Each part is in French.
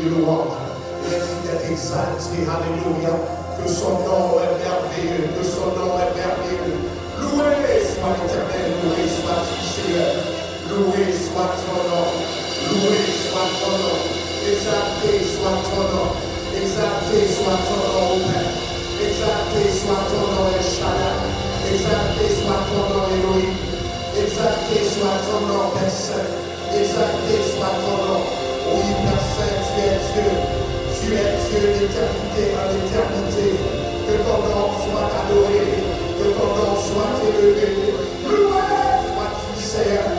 de louange. Il est digne d'être exalté. Alléluia. Que son nom est merveilleux. Que son nom est merveilleux. Loué soit l'Éternel. Loué soit ton Seigneur. Loué soit ton nom. Loué soit ton nom. Exalté soit ton nom. Exalté soit ton nom, Père. Exalté soit ton nom, El Shaddai. Exalté soit ton nom, Elohim. Exalté soit ton nom, Père Saint. Exalté soit ton nom. Oui, Père Saint, tu es Dieu. Tu es Dieu d'éternité en éternité. Que ton nom soit adoré. Que ton nom soit élevé. Loué sois-tu, Seigneur.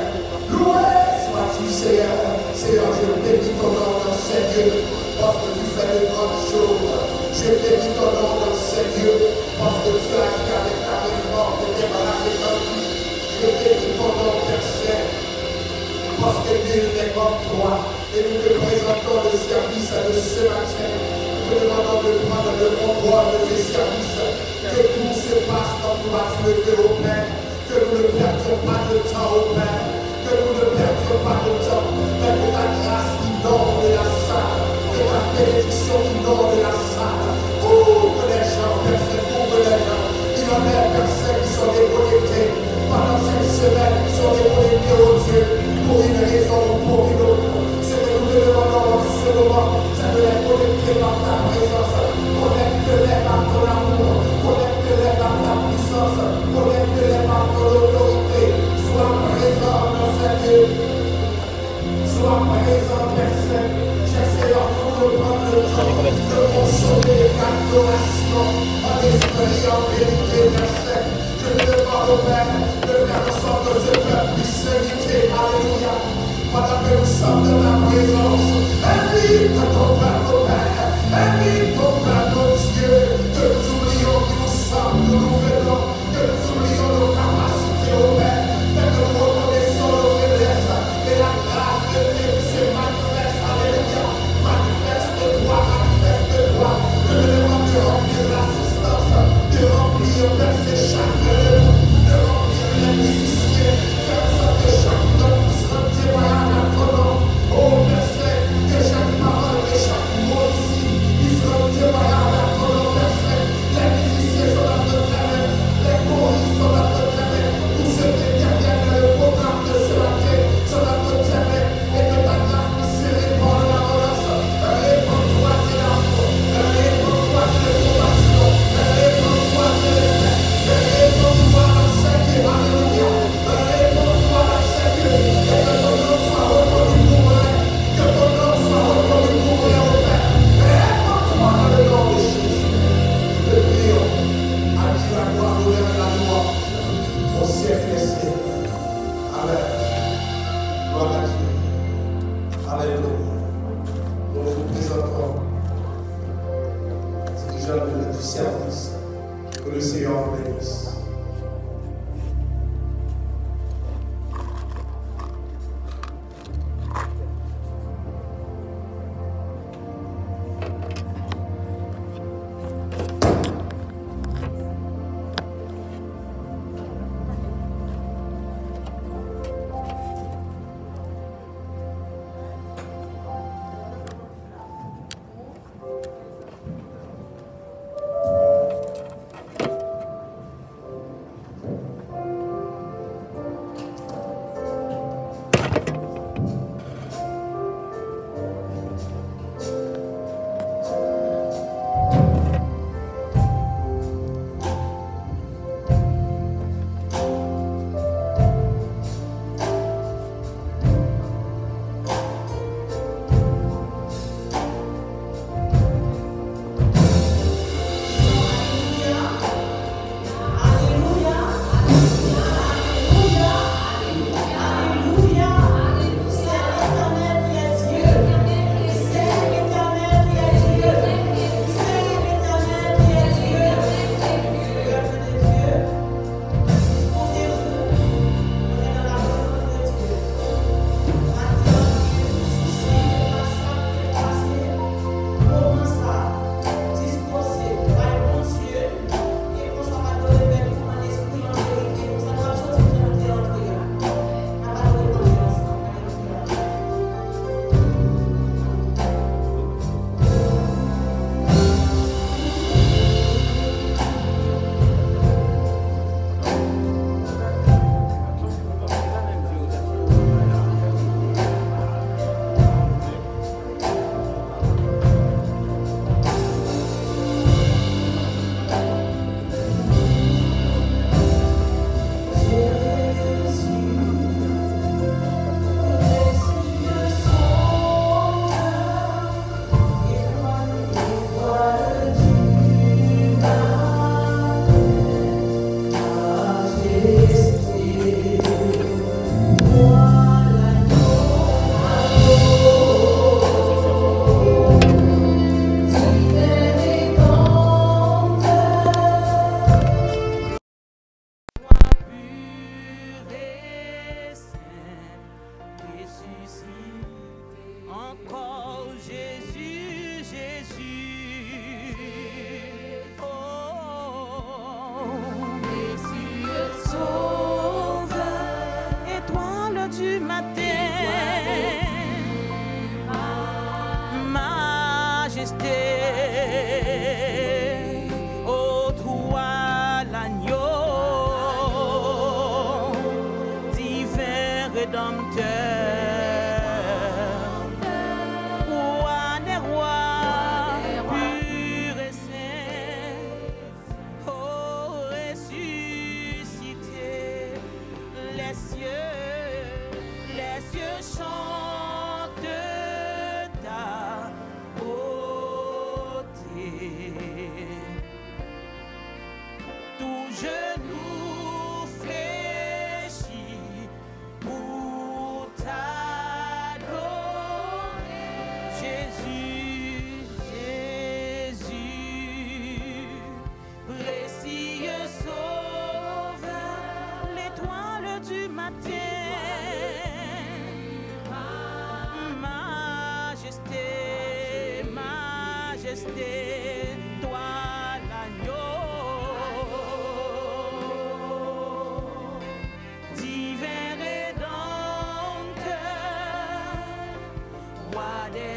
Loué sois-tu, Seigneur. Seigneur, je bénis ton nom dans ces lieux. Parce que tu fais de grandes choses. Je bénis ton nom dans ces lieux. Parce que tu as agi avec ta main forte et débarrassé ta vie. Je bénis ton nom, Père Saint. Parce que nul n'est comme toi. Et nous te présentons le service de ce matin. Nous te demandons de prendre le contrôle de ce service. Que tout se passe comme toi tu le fais au Père. Que nous ne perdions pas de temps au Père. Que nous ne perdions pas de temps. Mais que ta grâce inonde la salle. Que ta bénédiction inonde la salle. Ouvre les gens, Père Saint, ouvre les gens. Il y en a personnes qui sont déconnectés. Pendant cette semaine, qui sont déconnectés au Dieu. Pour une raison ou pour une autre. Ce que nous te demandons en ce moment, c'est de les connecter par ta présence. Connecte-les par ton amour. Connecte-les par ta puissance. Connecte-les par ton autorité. Sois présent dans ces lieux. Sois présent, Père Saint. J'essaie d'en prendre le temps de consommer l'adoration en esprit et en vérité, Père Saint. Je te demande au Père de faire en sorte que ce peuple puisse s'inviter. Alléluia. Pendant que nous sommes dans ta présence, invite ton peuple au Père. Invite ton peuple au Dieu. Que nous oublions qui nous sommes, que nous venons, que nous oublions nos capacités au Père. Que nous reconnaissons nos faiblesses. Et la grâce de Dieu se manifeste. Alléluia. Manifeste-toi, manifeste-toi. Je te demande de remplir l'assistance, de remplir, Père, ces chacun, de remplir les musiciens, faire en sorte que chaque nom puisse rendre témoignage à ton nom. Oh, Père Saint, que chaque parole et chaque mot ici puisse rendre témoignage à ton nom, Père Saint. Les musiciens sont dans notre terrain, les choristes sont dans notre terrain, tous ceux qui interviennent dans le programme de ce matin sont dans notre terrain, et que ta grâce puisse se répandre dans l'abondance. Réponds-toi de l'amour, réponds-toi de compassion, réponds-toi de respect, réponds-toi dans ce qui est alléluia, réponds-toi dans ce qui est, et que ton nom soit reconnu pour vrai, que ton nom soit reconnu pour vrai au Père. Réponds-toi dans le nom de Jésus. Nous te prions, à qui la gloire, l'honneur et la louange, au siècle des siècles. Amen. Gloire à Dieu. Alléluia. Nous vous présentons dirigeant du service. Que le Seigneur vous bénisse.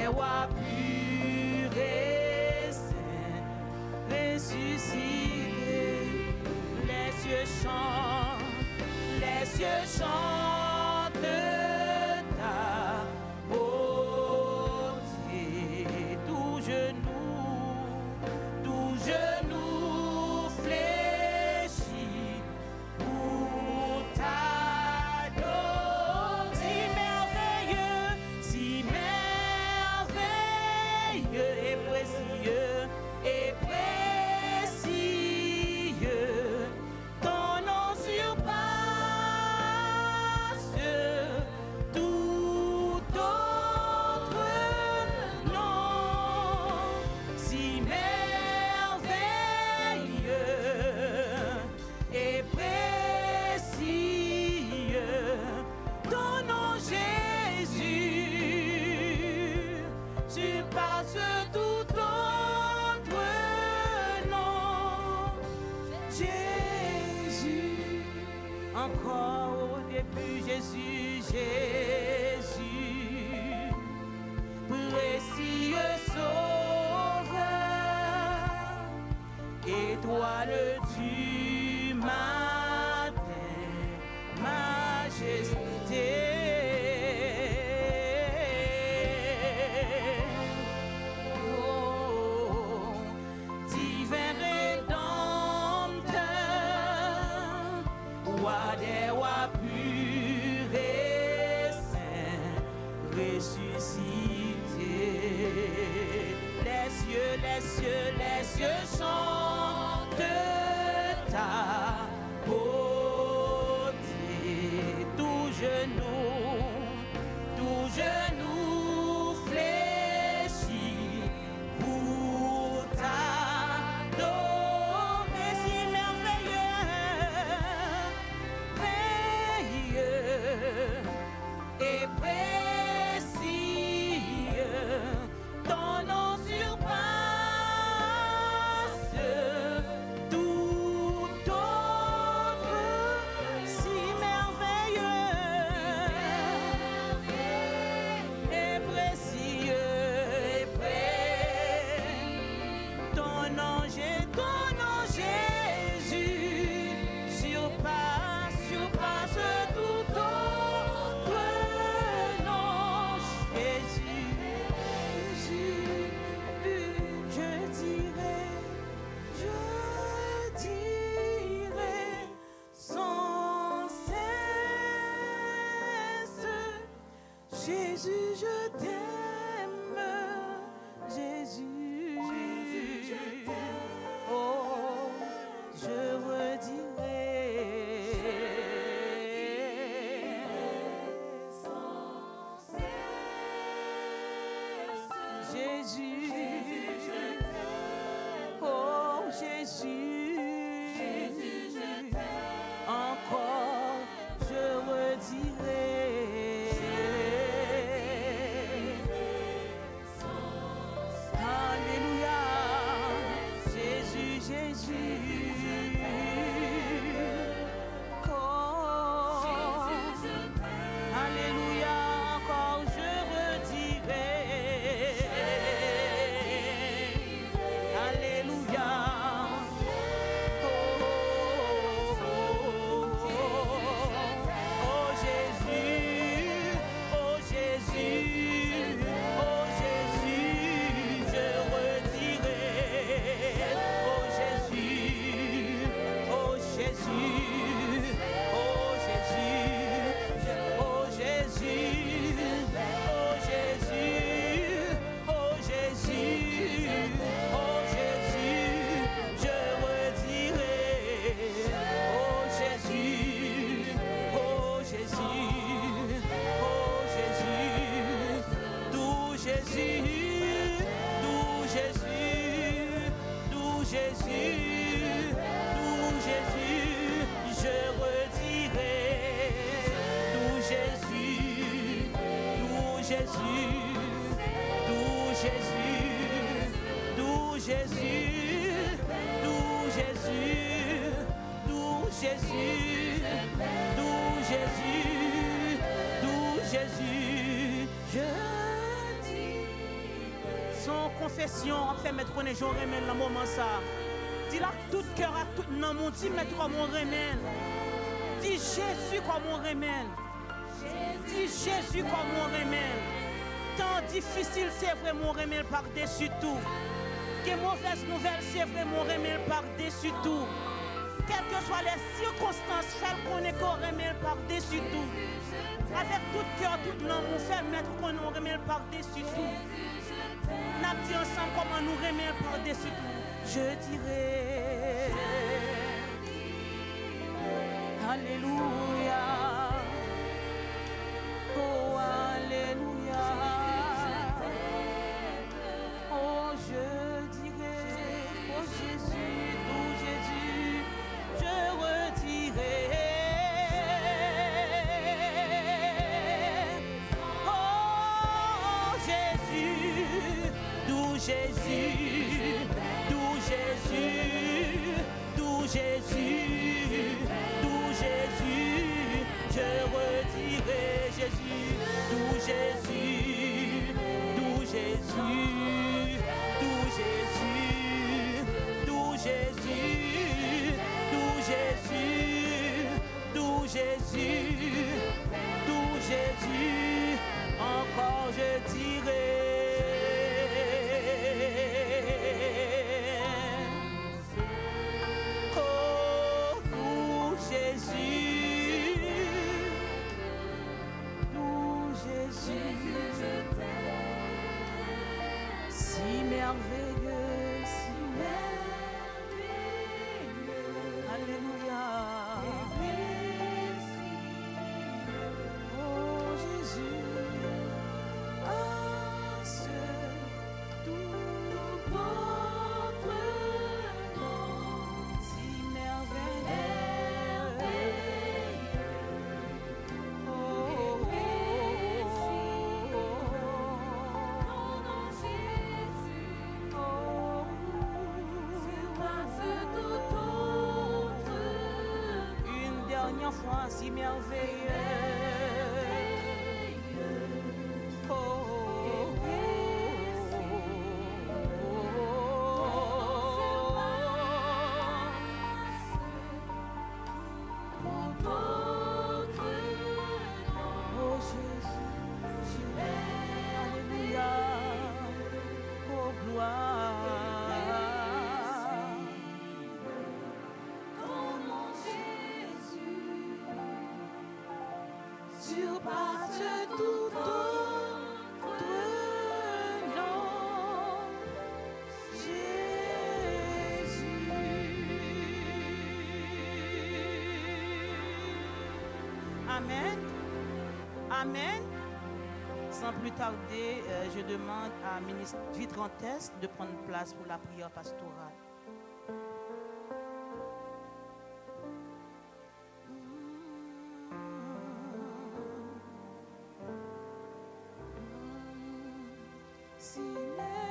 des rois purs et saints, ressuscité. Les cieux chantent, les cieux chantent ta beauté. Tout genou fléchit pour t'adorer. Si merveilleux et précieux, ton nom surpasse tout autre nom. Si merveilleux et précieux, ton nom Jésus surpasse tout autre nom. Jésus, encore au début, Jésus, précieux sauveur, étoile du matin, majesté. Divin rédempteur, roi des rois purs et saints, ressuscité. Les cieux chantent ta beauté. Tout genou fléchit pour t'adorer. Si merveilleux et précieux, ton nom surpasse tout autre. Si merveilleux et précieux, ton nom Jésus surpasse tout autre nom. Jésus, je dirai sans cesse, Jésus, je t'aime, Jésus, je t'aime. Oh, je redirai sans cesse, Jésus, je t'aime. Oh, Jésus, je t'aime. Encore, je redirai. Alléluia, Jésus. Oh, alléluia, encore je redirai. Alléluia. Oh, Jésus, oh Jésus, oh Jésus, je redirai. Oh Jésus, oh Jésus, oh Jésus, oh Jésus, oh Jésus, oh Jésus, oh Jésus, je redirai. Oh Jésus, oh Jésus, oh Jésus, tout Jésus, tout Jésus, tout Jésus, tout Jésus, je redirai. Tout Jésus, tout Jésus, tout Jésus, tout Jésus, tout Jésus, tout Jésus, tout Jésus, tout Jésus, je dis. son confession, on fait mettre qu'on est Jean remède dans le moment ça. Dis là tout cœur, à tout nom, mon dit mettre comme mon remède. Dis Jésus comme mon remède. Dis Jésus comme mon remède. Tant difficile, c'est vrai mon remède par-dessus tout. Que mauvaise nouvelle, c'est vrai mon remède par-dessus tout. Quelles que soient les circonstances, fais qu'on est qu'on remède par-dessus tout. Avec tout cœur, tout nom, on fait mettre qu'on nous remède par-dessus tout. N'a dit ensemble comment nous remettre par-dessus tout. Je dirais Alléluia. Oh Alléluia. Oh je dirais, oh Jésus, oh Jésus, je redirai. Jésus, d'où Jésus, d'où Jésus, d'où Jésus, je redirai Jésus, d'où Jésus, d'où Jésus, d'où Jésus, d'où Jésus, d'où Jésus, d'où Jésus, d'où Jésus, encore je dirai. Merveilleux, si merveilleux. Alléluia. Oh Jésus, à ce tout votre nom, si merveilleux. Oh, fois si merveilleux. Oh, oh, oh Jésus, alléluia, oh gloire. Surpasse tout autre nom, Jésus. Amen. Amen. Sans plus tarder, je demande à ministre Vitrantes de prendre place pour la prière pastorale. Si merveilleux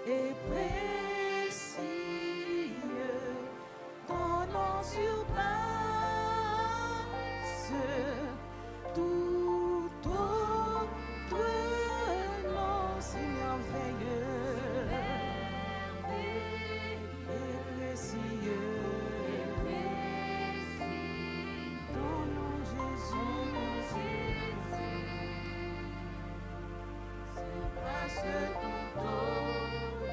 et précieux, ton nom surpasse tout autre nom, si merveilleux et précieux. Ton nom Jésus. Surpasse tout autre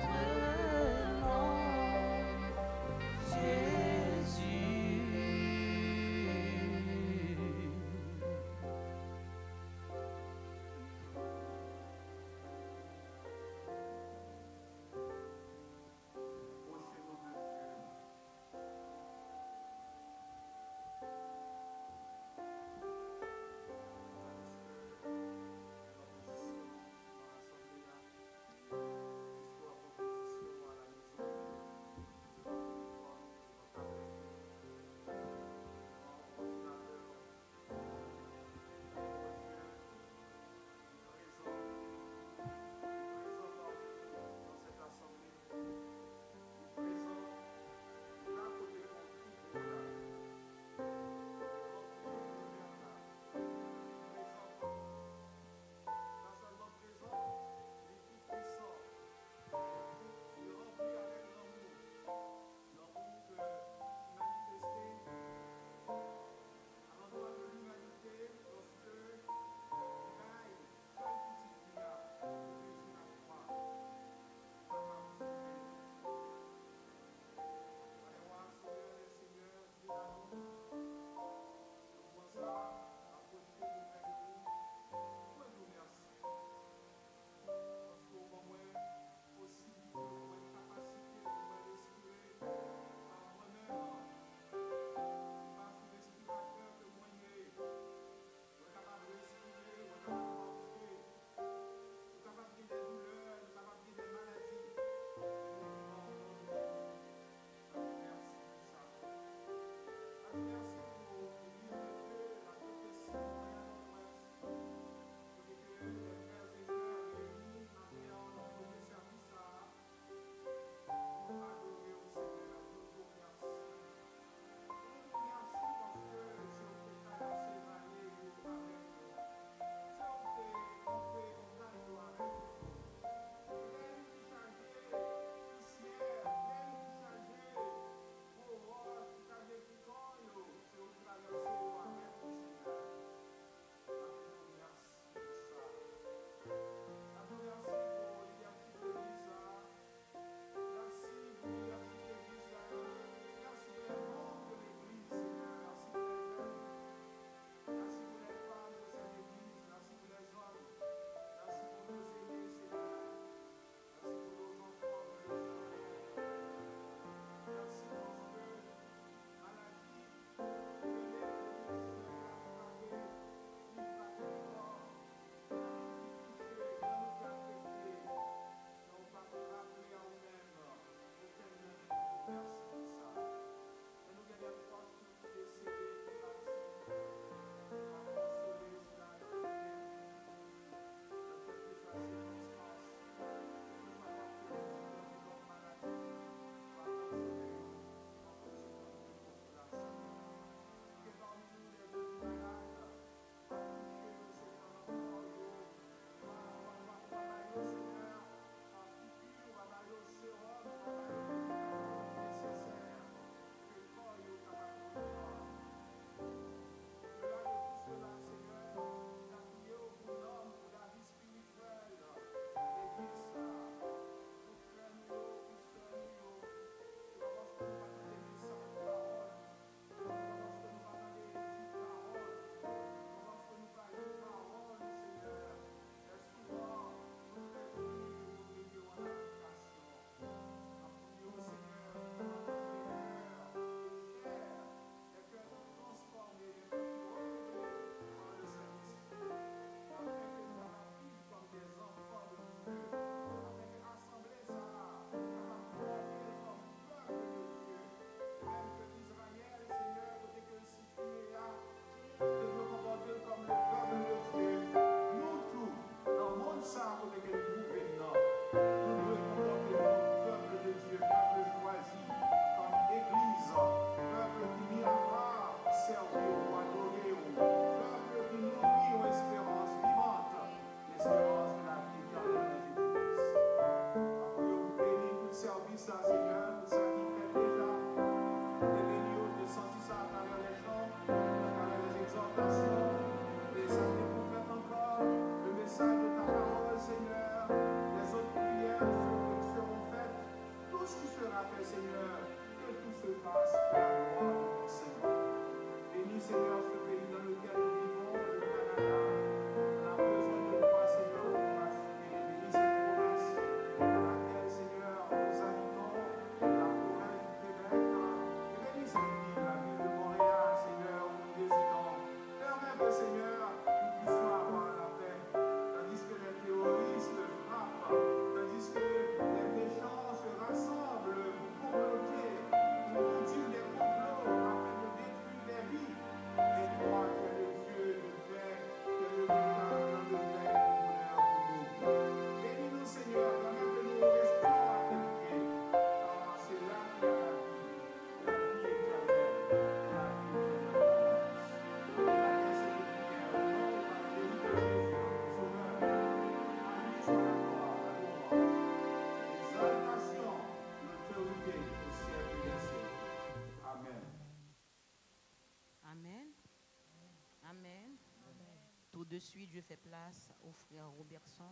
de suite, je fais place au frère Robertson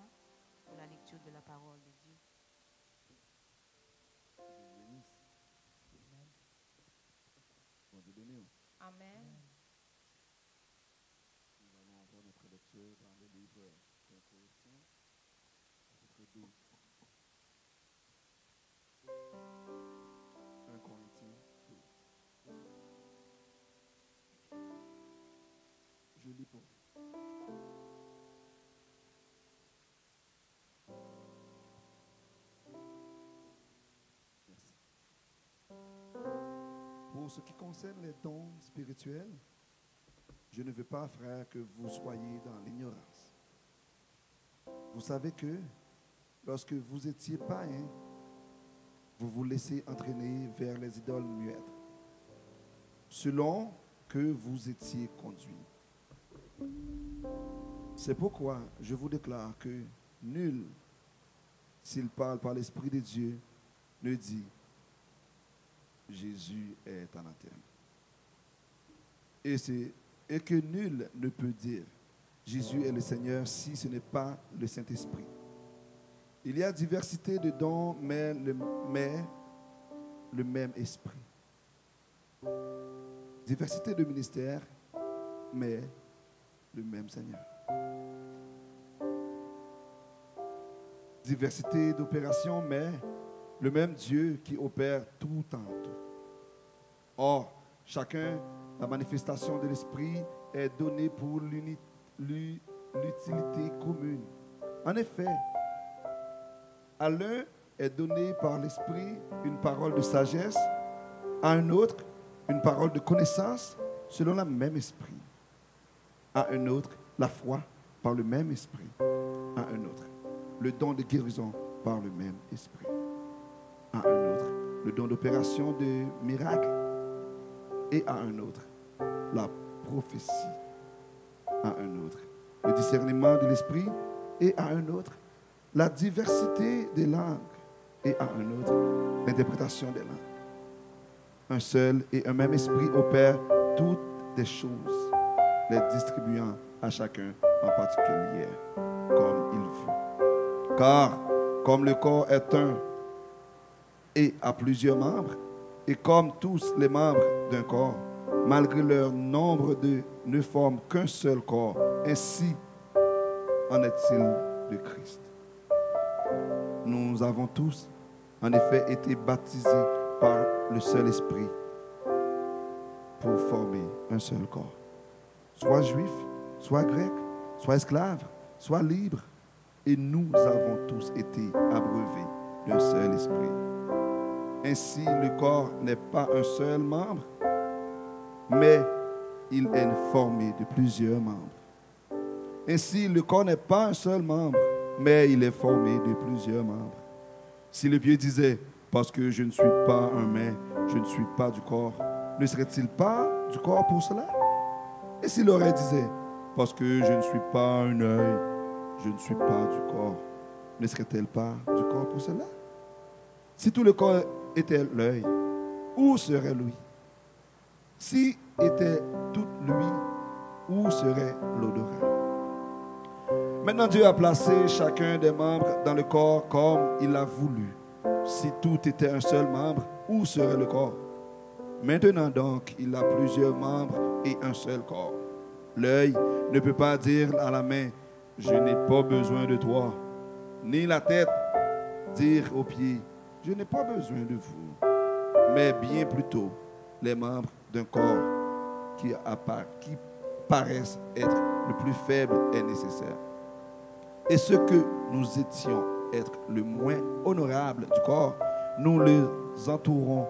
pour la lecture de la parole de Dieu. Bon Dieu béni. Amen. Nous allons avoir notre lecture dans le livre d'un Corinthiens, chapitre 12. 1 Corinthiens 12. Je lis pour vous. Merci. Pour ce qui concerne les dons spirituels, je ne veux pas, frère, que vous soyez dans l'ignorance. Vous savez que lorsque vous étiez païens, vous vous laissez entraîner vers les idoles muettes, selon que vous étiez conduits. C'est pourquoi je vous déclare que nul, s'il parle par l'Esprit de Dieu, ne dit Jésus est anathème. Et que nul ne peut dire Jésus est le Seigneur si ce n'est pas le Saint-Esprit. Il y a diversité de dons, mais le même esprit. Diversité de ministères, mais le même Seigneur. Diversité d'opérations, mais le même Dieu qui opère tout en tout. Or, chacun, la manifestation de l'Esprit est donnée pour l'utilité commune. En effet, à l'un est donné par l'Esprit une parole de sagesse, à un autre une parole de connaissance selon le même Esprit, à un autre la foi par le même Esprit, à un autre le don de guérison par le même Esprit, à un autre le don d'opération de miracles, et à un autre la prophétie, à un autre le discernement de l'Esprit, et à un autre la diversité des langues, et à un autre l'interprétation des langues. Un seul et un même Esprit opère toutes les choses, les distribuant à chacun en particulier, comme il veut. Car, comme le corps est un et a plusieurs membres, et comme tous les membres d'un corps, malgré leur nombre ne forment qu'un seul corps, ainsi en est-il de Christ. Nous avons tous, en effet, été baptisés par le seul Esprit pour former un seul corps. Soit juif, soit grec, soit esclave, soit libre. Et nous avons tous été abreuvés d'un seul Esprit. Ainsi, le corps n'est pas un seul membre, mais il est formé de plusieurs membres. Ainsi, le corps n'est pas un seul membre, mais il est formé de plusieurs membres. Si le pied disait, parce que je ne suis pas un main, je ne suis pas du corps, ne serait-il pas du corps pour cela? Et si l'oreille disait, parce que je ne suis pas un œil, je ne suis pas du corps, ne serait-elle pas du corps pour cela? Si tout le corps était l'œil, où serait lui? Si était tout lui, où serait l'odorat? Maintenant, Dieu a placé chacun des membres dans le corps comme il l'a voulu. Si tout était un seul membre, où serait le corps? Maintenant donc, il a plusieurs membres et un seul corps. L'œil ne peut pas dire à la main, je n'ai pas besoin de toi. Ni la tête dire aux pieds, je n'ai pas besoin de vous. Mais bien plutôt, les membres d'un corps qui paraissent être le plus faible est nécessaire. Et ce que nous étions être le moins honorable du corps, nous les entourons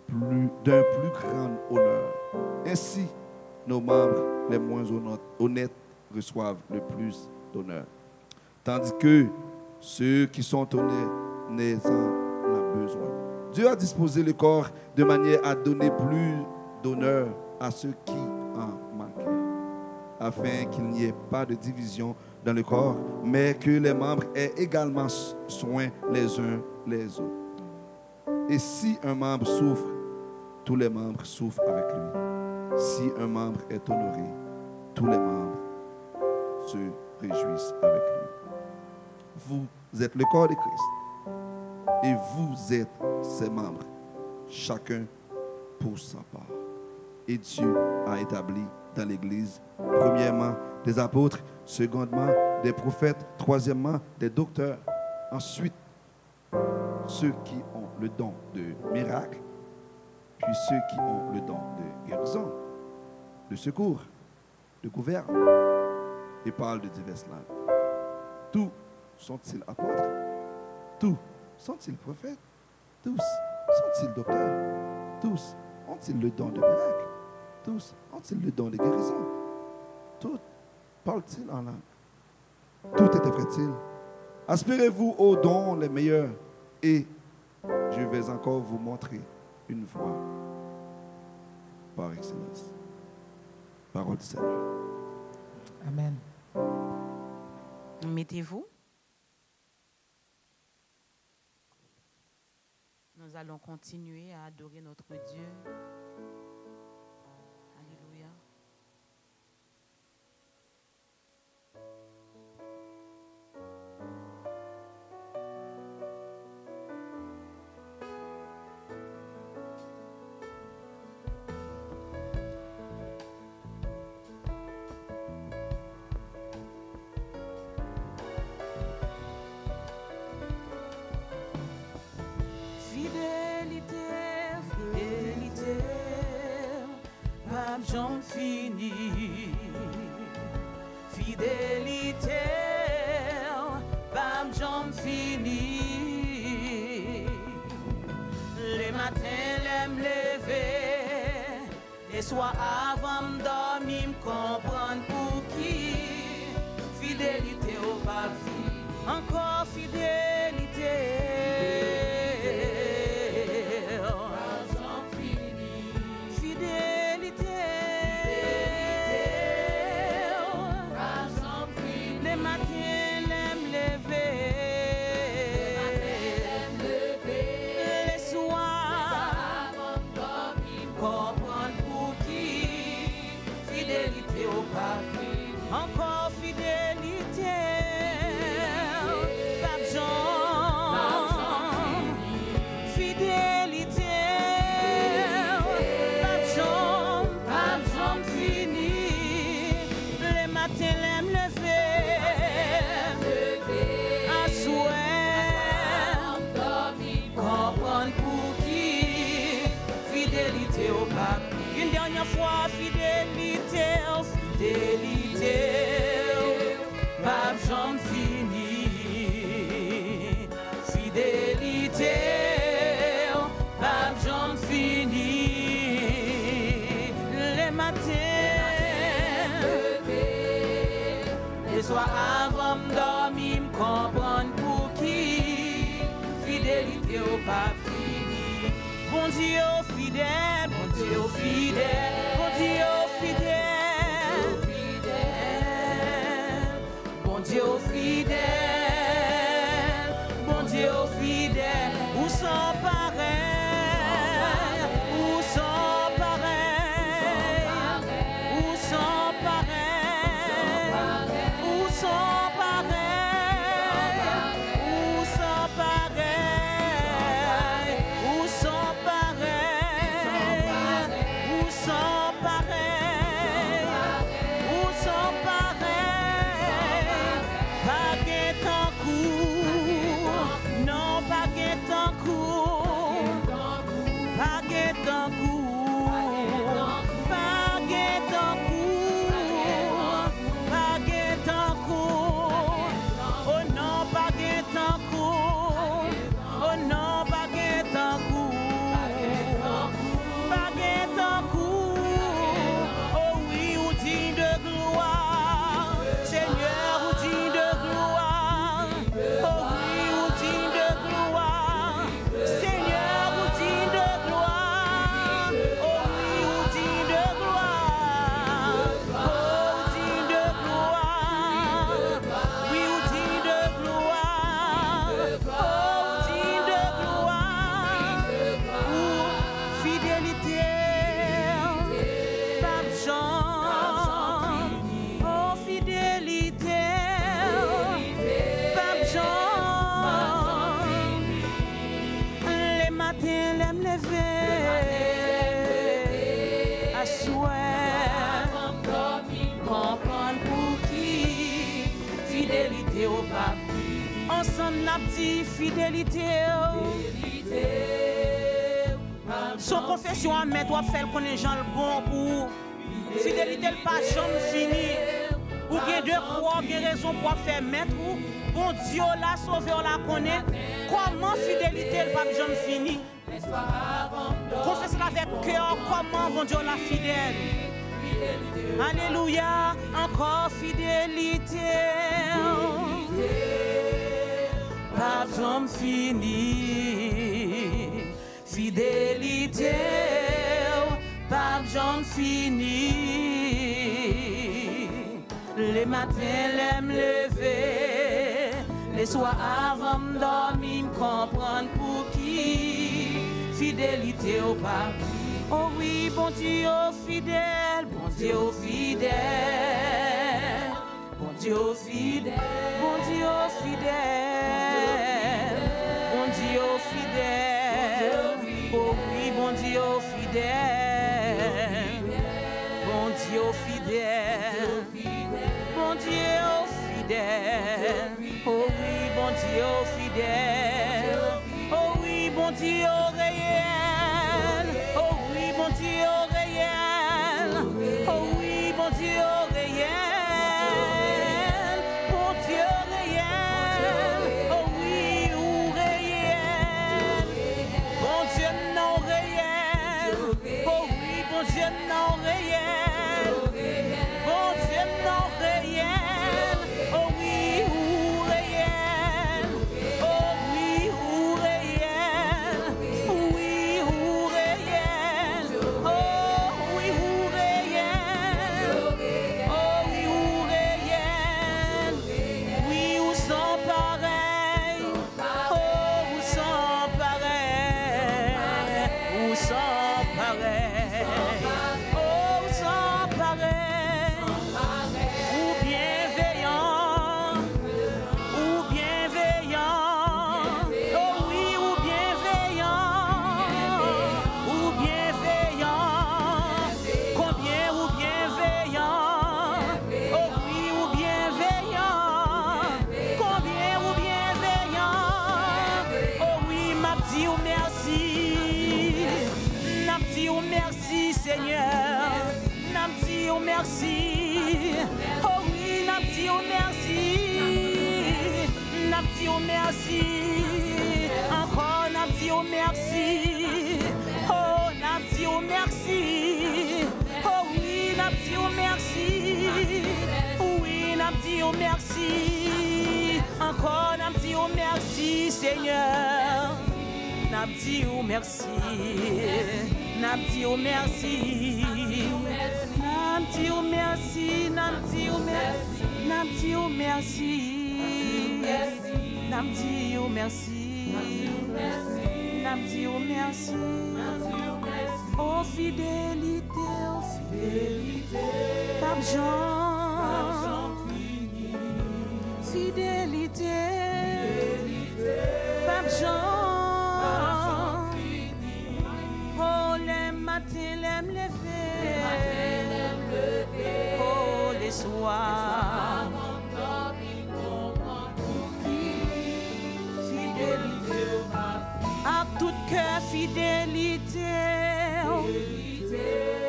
d'un plus grand honneur. Ainsi, nos membres les moins honnêtes reçoivent le plus d'honneur. Tandis que ceux qui sont honnêtes n'en ont besoin. Dieu a disposé le corps de manière à donner plus d'honneur à ceux qui en manquaient, afin qu'il n'y ait pas de division dans le corps, mais que les membres aient également soin les uns les autres. Et si un membre souffre, tous les membres souffrent avec lui. Si un membre est honoré, tous les membres se réjouissent avec lui. Vous êtes le corps de Christ et vous êtes ses membres, chacun pour sa part. Et Dieu a établi dans l'Église, premièrement, des apôtres, secondement, des prophètes, troisièmement, des docteurs, ensuite, ceux qui ont le don de miracle, puis ceux qui ont le don de guérison, de secours, de gouverne, et parlent de diverses langues. Tous sont-ils apôtres? Tous sont-ils prophètes? Tous sont-ils docteurs? Tous ont-ils le don de miracle? Tous ont-ils le don de guérison? Tous parlent-ils en langue? Tout interprète-t-il? Aspirez-vous aux dons les meilleurs et je vais encore vous montrer une voie par excellence. Parole du Seigneur. Amen. Mettez-vous. Nous allons continuer à adorer notre Dieu. Alléluia. J'en finis, fidélité, bam, j'en finis. Les matins, l'aime lever, et soit avant m'dormir, m'comprendre pour qui. Fidélité au papi, encore fidélité. Encore fidélité, Pape Jean, fidélité, Pape Jean fini, les matins l'aime lever, à souhait, comprendre pour qui, fidélité au pape, une dernière fois, fidélité, fidélité, Pape Jean fini, fidélité, Pape Jean fini, les matins, les soirs avant m'dormir, m'comprendre pour qui, fidélité au Pape fini, bon Dieu fidèle, bon Dieu fidèle, bon Dieu fidèle. Dieu fidèle, bon Dieu fidèle, où sont pareils, où sont pareils, où sont pareils, où sont pareils, où sont pareils, où sont pareils, où sont pareils, où sont pareils. fidélité au pape. Ensemble, n'a dit fidélité. Son confession à mettre, doit faire qu'on est gens le bon pour fidélité, le pas jamais fini. Ou bien deux fois, bien raison pour faire mettre ou bon Dieu l'a sauvé, on la connaît. Comment fidélité, le pas jamais fini. Confesse avec cœur, comment bon Dieu l'a fidèle. Alléluia, encore fidélité. Pas jamais fini. Fidélité, pas jamais fini. Les matins, les me lever. Les soirs avant de dormir, comprendre pour qui. Fidélité au pape. Oh oui, bon Dieu fidèle, bon Dieu fidèle, bon Dieu fidèle, bon Dieu fidèle, bon Dieu fidèle, oh oui, bon Dieu fidèle, bon Dieu fidèle, bon Dieu fidèle, oh oui, bon Dieu fidèle, oh oui, bon Dieu réel, oh oui, bon Dieu réel, oh oui, bon Dieu réel, bon Dieu réel, oh oui, ou réel, bon Dieu non réel, oh oui, bon Dieu non réel, bon Dieu non réel, oh oui, ou réel, oh oui, ou réel, oui, ou réel, oh oui, ou réel, oh oui, ou réel, oui, ou sans pareil, oh, ou sans pareil, ou sans pareil, oh, sans pareil, ou bienveillant, ou bienveillant, oh oui, ou bienveillant, ou bienveillant, combien ou bienveillant, oh oui, ou bienveillant, combien ou bienveillant, oh oui, m'a dit ou merci, n'a dit ou merci Seigneur, n'a dit ou merci, oh oui, n'a dit ou merci, n'a dit ou merci, encore n'a dit ou merci, oh n'a dit ou merci, oh oui, n'a dit ou merci, oui, n'a dit ou merci, encore n'a dit ou merci Seigneur, n'a dit ou merci, n'a dit ou merci, n'a dit ou merci, n'a dit ou merci, n'a dit ou merci, n'a dit ou merci, n'a dit ou merci, oh fidélité, Pape Jean, fidélité, Pape Jean, oh les matins, les me lever, oh les soirs, fidélité, à tout cœur fidélité,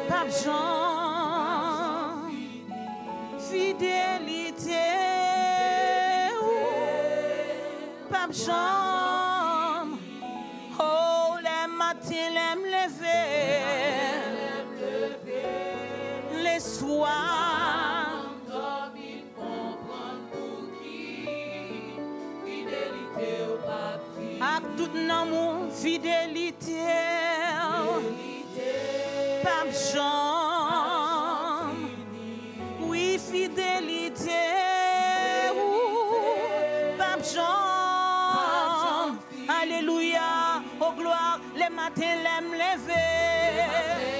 Pape Jean, fidélité, Pape Jean, oh les matins, les me lever, les soirs, à tout amour, fidélité, Pape Jean, oui, fidélité, Pape Jean, alléluia, oh gloire, les matins, les me lever,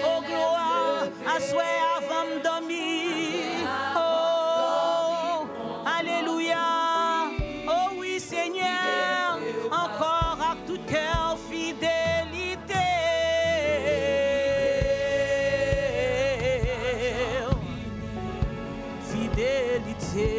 oh gloire, à souhait avant de dormir, oh, alléluia, oh oui, Seigneur, encore à tout cœur, fidélité. Fidélité.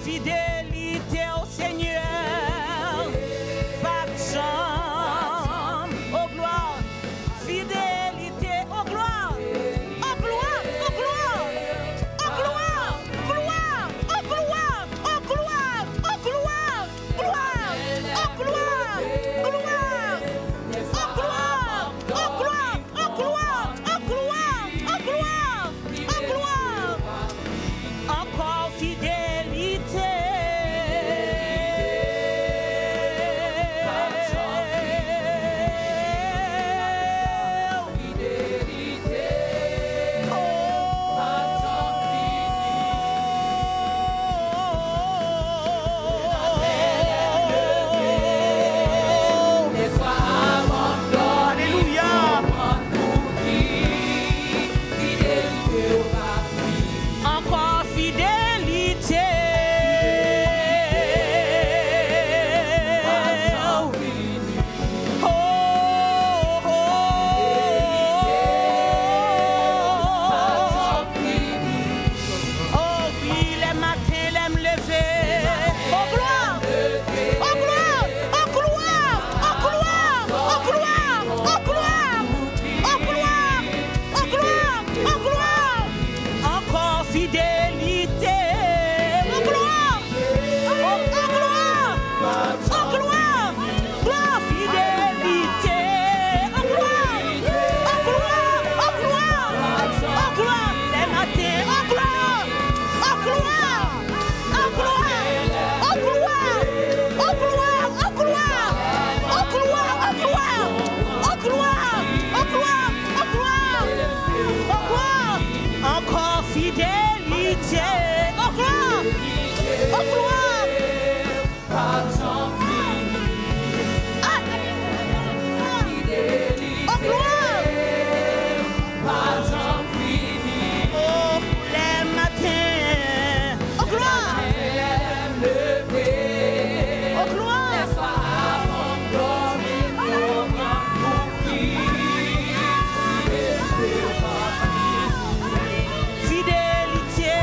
fidélité au Seigneur. Pas de chambre, oh gloire. Fidélité, oh gloire. Oh gloire, oh gloire. Oh gloire, gloire, oh gloire, oh gloire, oh gloire, gloire, oh gloire, gloire. Oh gloire, oh gloire, oh gloire, oh gloire, oh gloire, oh gloire. Encore fidélité. Encore fidélité. Oh, oh, oh, oui, les matins, les me lever. Oh, gloire. Oh, gloire. Oh, gloire. Oh, gloire. Oh, gloire. Oh, gloire. Oh, gloire. Oh, gloire. Oh, gloire. Encore fidélité. Oh, gloire. Oh, gloire. Oh, gloire. Gloire, fidélité. Oh, gloire. Oh, gloire. Oh, gloire. Oh, gloire. Les matins. Oh, gloire. Oh, gloire. Oh, gloire. Oh, gloire. Oh, gloire. Oh, gloire. Oh, gloire. Oh, gloire. Oh, gloire. Oh, gloire. Oh, gloire. Oh, gloire. Encore fidélité. Oh, gloire. Oh, gloire. Ah. Oh, gloire. Oh, les matins. Oh, gloire. Oh, gloire. Fidélité.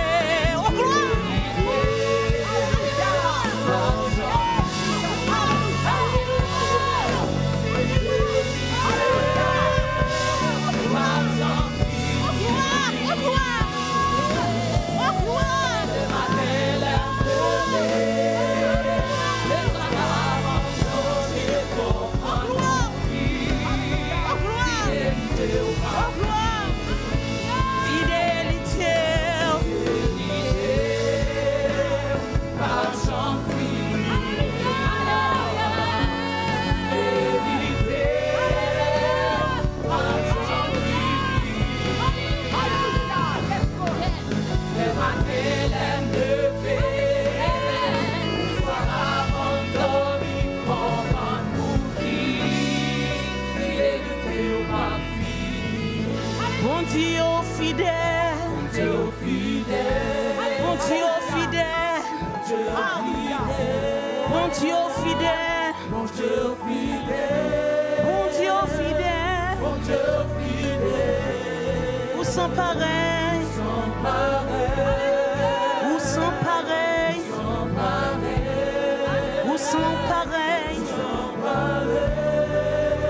Oh, gloire. Bon Dieu fidèle, bon Dieu fidèle, bon Dieu fidèle, bon Dieu fidèle, ou sans pareil, ou sans pareil, ou sans pareil,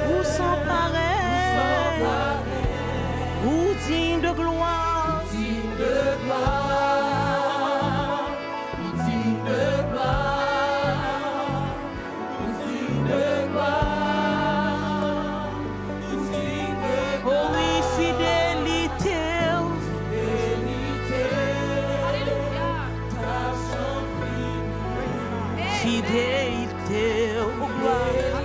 ou sans pareil, ou digne de gloire, digne de gloire, digne de gloire, digne de gloire, digne de gloire. Oh oui, fidélité, fidélité, alléluia, fidélité, oh gloire.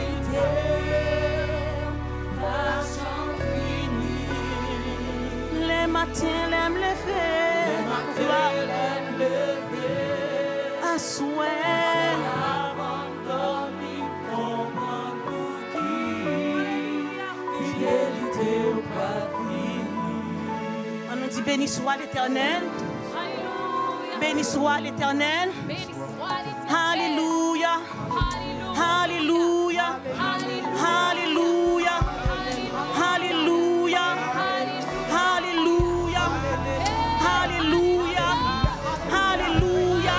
Les matins, l'aime lever, à souhait. On nous dit béni soit l'Éternel, béni soit l'Éternel, alléluia, alléluia, alléluia, alléluia, alléluia, alléluia, alléluia,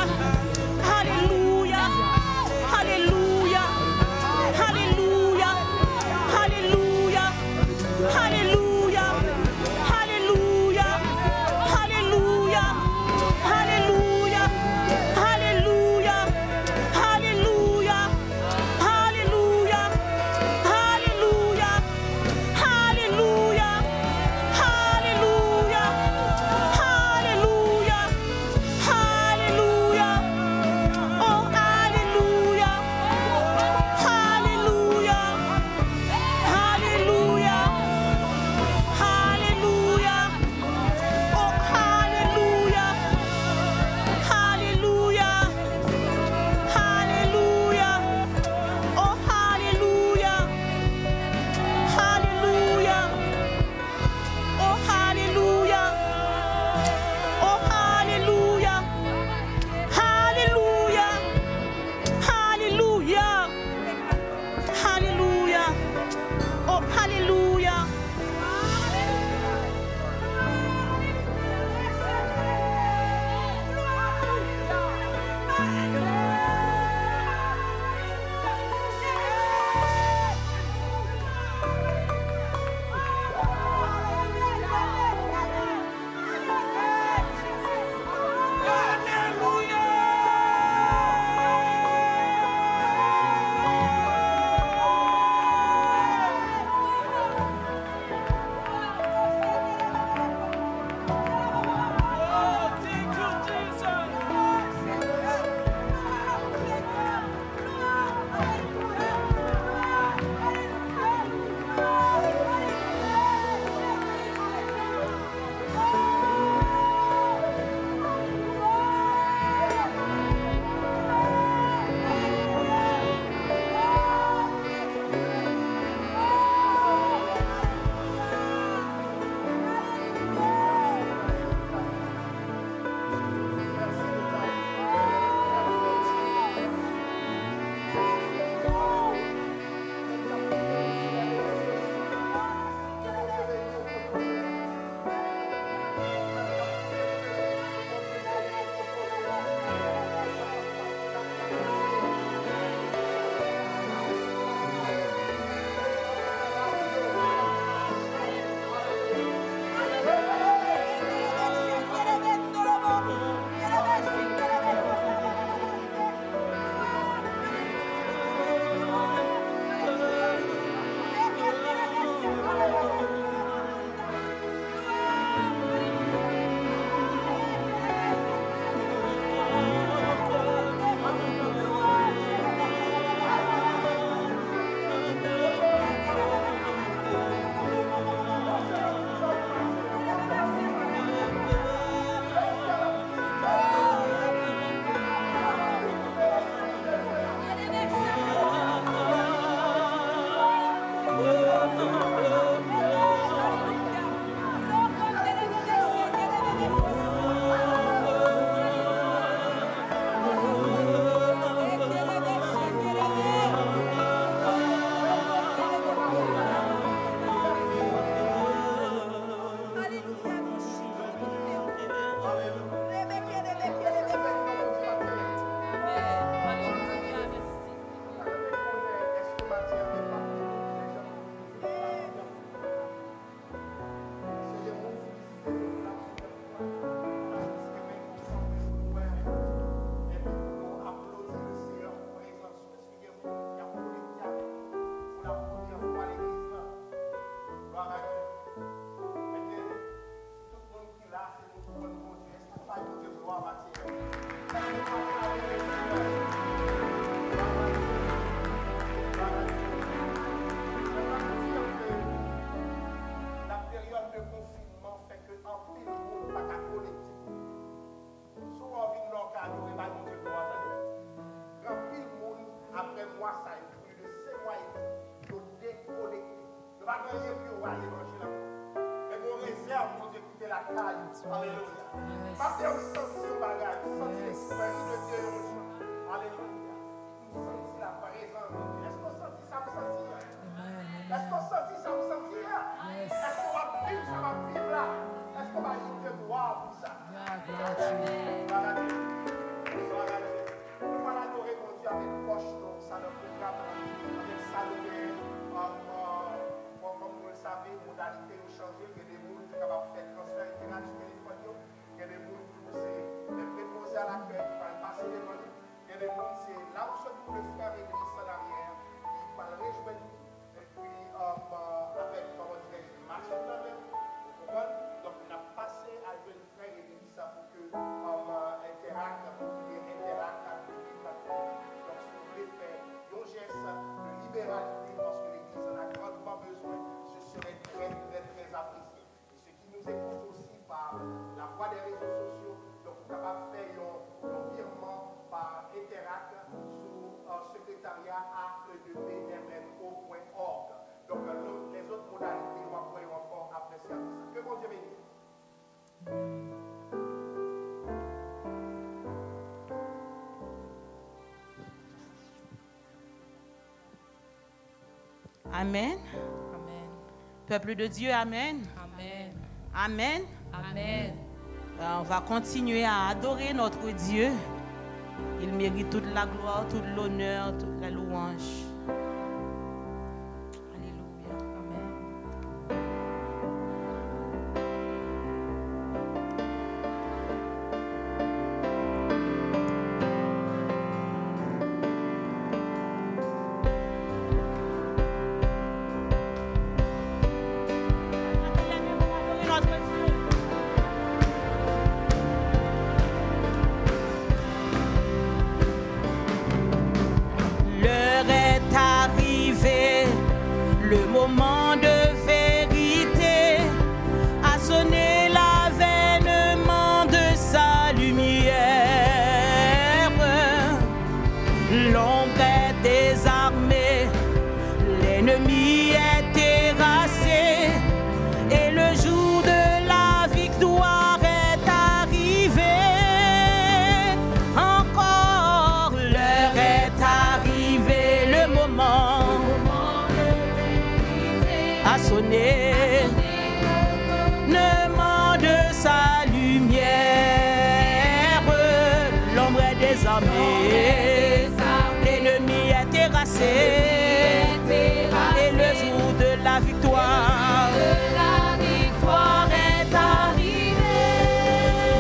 Amen. Amen. Peuple de Dieu, Amen. Amen. Amen. Amen. On va continuer à adorer notre Dieu. Il mérite toute la gloire, tout l'honneur, toute la louange. Alléluia. Amen. L'heure est arrivée, le moment de vérité a sonné l'avènement de sa lumière. L'ombre est désarmée, l'ennemi est terrassé et le jour de la victoire est arrivé. Encore l'heure est arrivée, le moment a sonné, le moment de sa lumière. L'ombre est désarmée, l'ennemi est terrassé et le jour de la victoire est arrivé.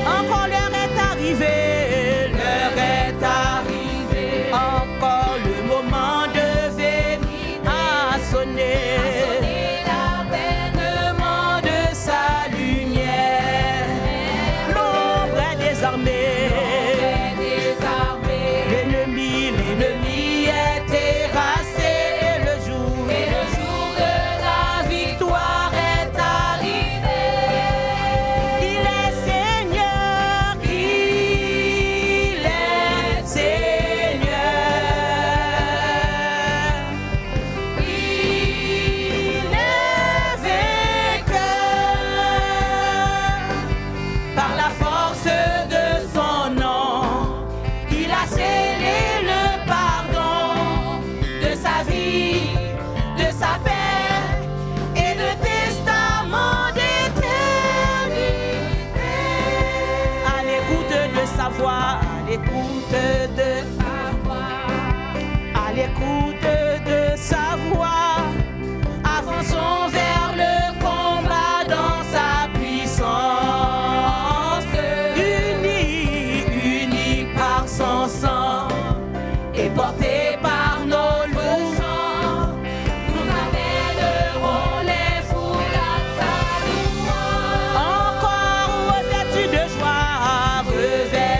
Encore l'heure est arrivée, l'heure est arrivée. Encore le moment de vérité a sonné, l'avènement de sa lumière. L'ombre est désarmée, l'ennemi est terrassé et le jour de la victoire est arrivé. Il est Seigneur, il est Seigneur. Il est vainqueur par la force de son nom. Il a scellé le pardon de sa vie, de sa paix et le testament d'éternité. À l'écoute de sa voix, à l'écoute de sa voix, à l'écoute de sa voix, avançons vers le combat dans sa puissance. Unis par son sang et portés par nos louanges, nous amènerons les foules à sa louange. Encore revêtus de joie, revêtus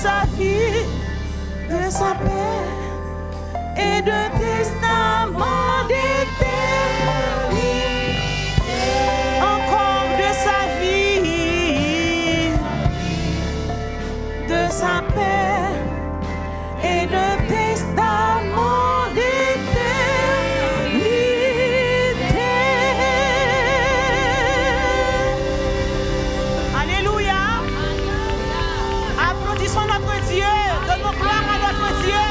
sa vie, de sa paix et de testament d'éternité. Encore de sa vie, de sa paix et de testament d'éternité. Alléluia. Applaudissons notre Dieu. Donnons gloire à notre Dieu.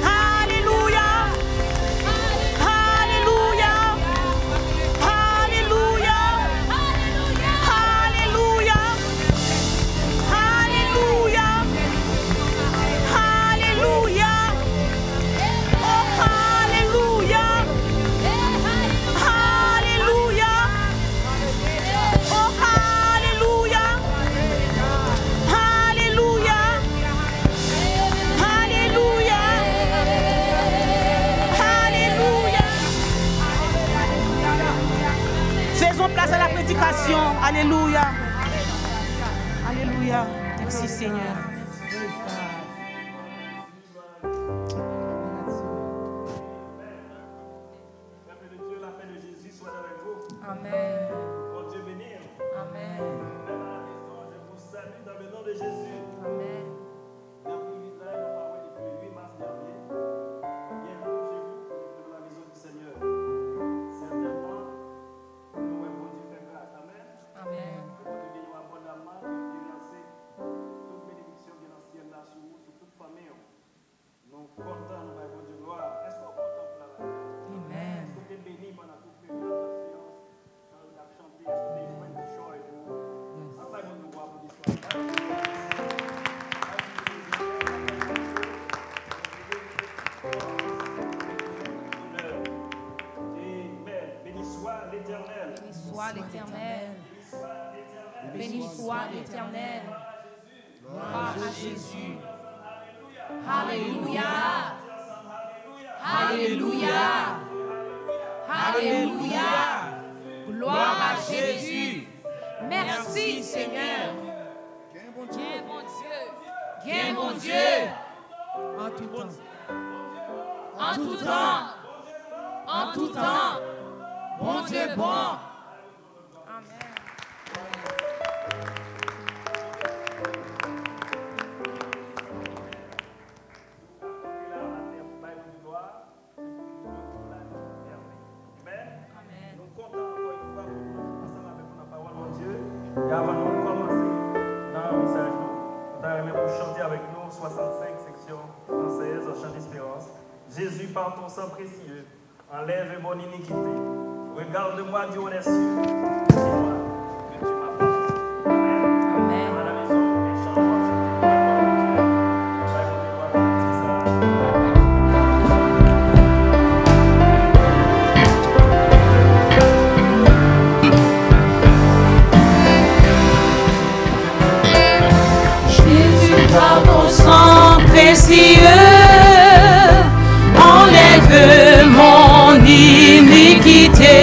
Alléluia. Alléluia. Alléluia. Alléluia. Alléluia. Alléluia. Oh, alléluia. Alléluia. Oh, alléluia. Alléluia. Alléluia. Alléluia. Faisons place à la prédication. Alléluia. Alléluia. Merci Seigneur. La paix de Dieu, la paix de Jésus soit avec vous. Amen. Bon Dieu bénir. Amen. Même à la maison, je vous salue dans le nom de Jésus. Amen. Merci Israël, nous parlons depuis le 8 mars dernier. Bienvenue chez vous, dans la maison du Seigneur. Certainement, nous avons Dieu fait grâce. Amen. Amen. Nous bénissons abondamment, nous déverser toute bénédiction bien ancienne là sur vous, sur toute famille. Nous comptons, nous avons Dieu gloire. Est-ce qu'on contemple la vie? Amen. Est-ce que tu es béni pendant toute période de séance? Quand on a chanté, est-ce que tu es joint de joie et de vous? Enfin, nous voir pour l'histoire. Amen. Béni soit l'Éternel. Béni soit l'Éternel. Béni soit l'Éternel. Béni soit l'Éternel. Gloire à Jésus. Alléluia. Alléluia. Alléluia. Gloire à Jésus. Merci Seigneur. Gain bon Dieu. Gain bon Dieu. En tout temps. En tout temps. En tout temps. Bon Dieu bon. Amen. Nous comptons encore une fois pour nous, ensemble avec la parole de Dieu. Et avant de commencer dans le message, nous allons chanter avec nous 65 sections françaises en chant d'espérance. Jésus, par ton sang précieux, enlève mon iniquité. Regarde-moi du haut des cieux. Dis-moi que tu m'apportes. Amen. Amen. À la maison, les chants vont chanter la parole de Dieu. Nous allons devoir chanter ça. Par ton sang précieux, enlève mon iniquité.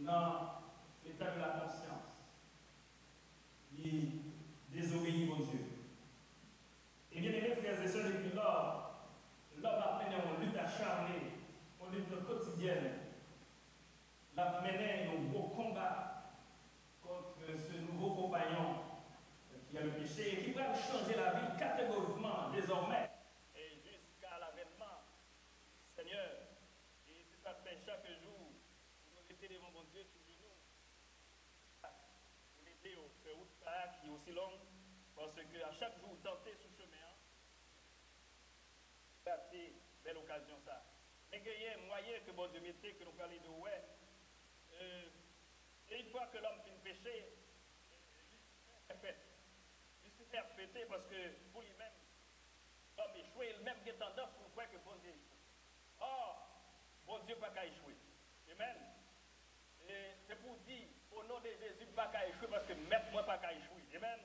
dans l'état de la conscience. Il désobéit au Dieu. Et bien aimés frères et sœurs, depuis lors, l'homme a mené une lutte acharnée, une lutte quotidienne. L'a mené un gros combat contre ce nouveau compagnon qui a le péché et qui va changer la vie catégoriquement désormais et jusqu'à l'avènement du Seigneur. Et c'est ça fait chaque jour, vous nous mettez devant mon Dieu sur genoux. Vous mettez au faire route qui est aussi longue, parce que à chaque jour, tentez sous chemin, c'est belle occasion ça. Mais il y a un moyen que bon Dieu mettait, que nous parlons de ouais. Et une fois que l'homme finit péché, Lucifer est fêté parce que pour lui-même, l'homme échoué, il-même a tendance pour croire que bon Dieu échoué. Or, bon Dieu n'a pas échoué. Amen. Et c'est pour dire, au nom de Jésus, pas qu'à échouer parce que même moi pas qu'à échouer. Amen.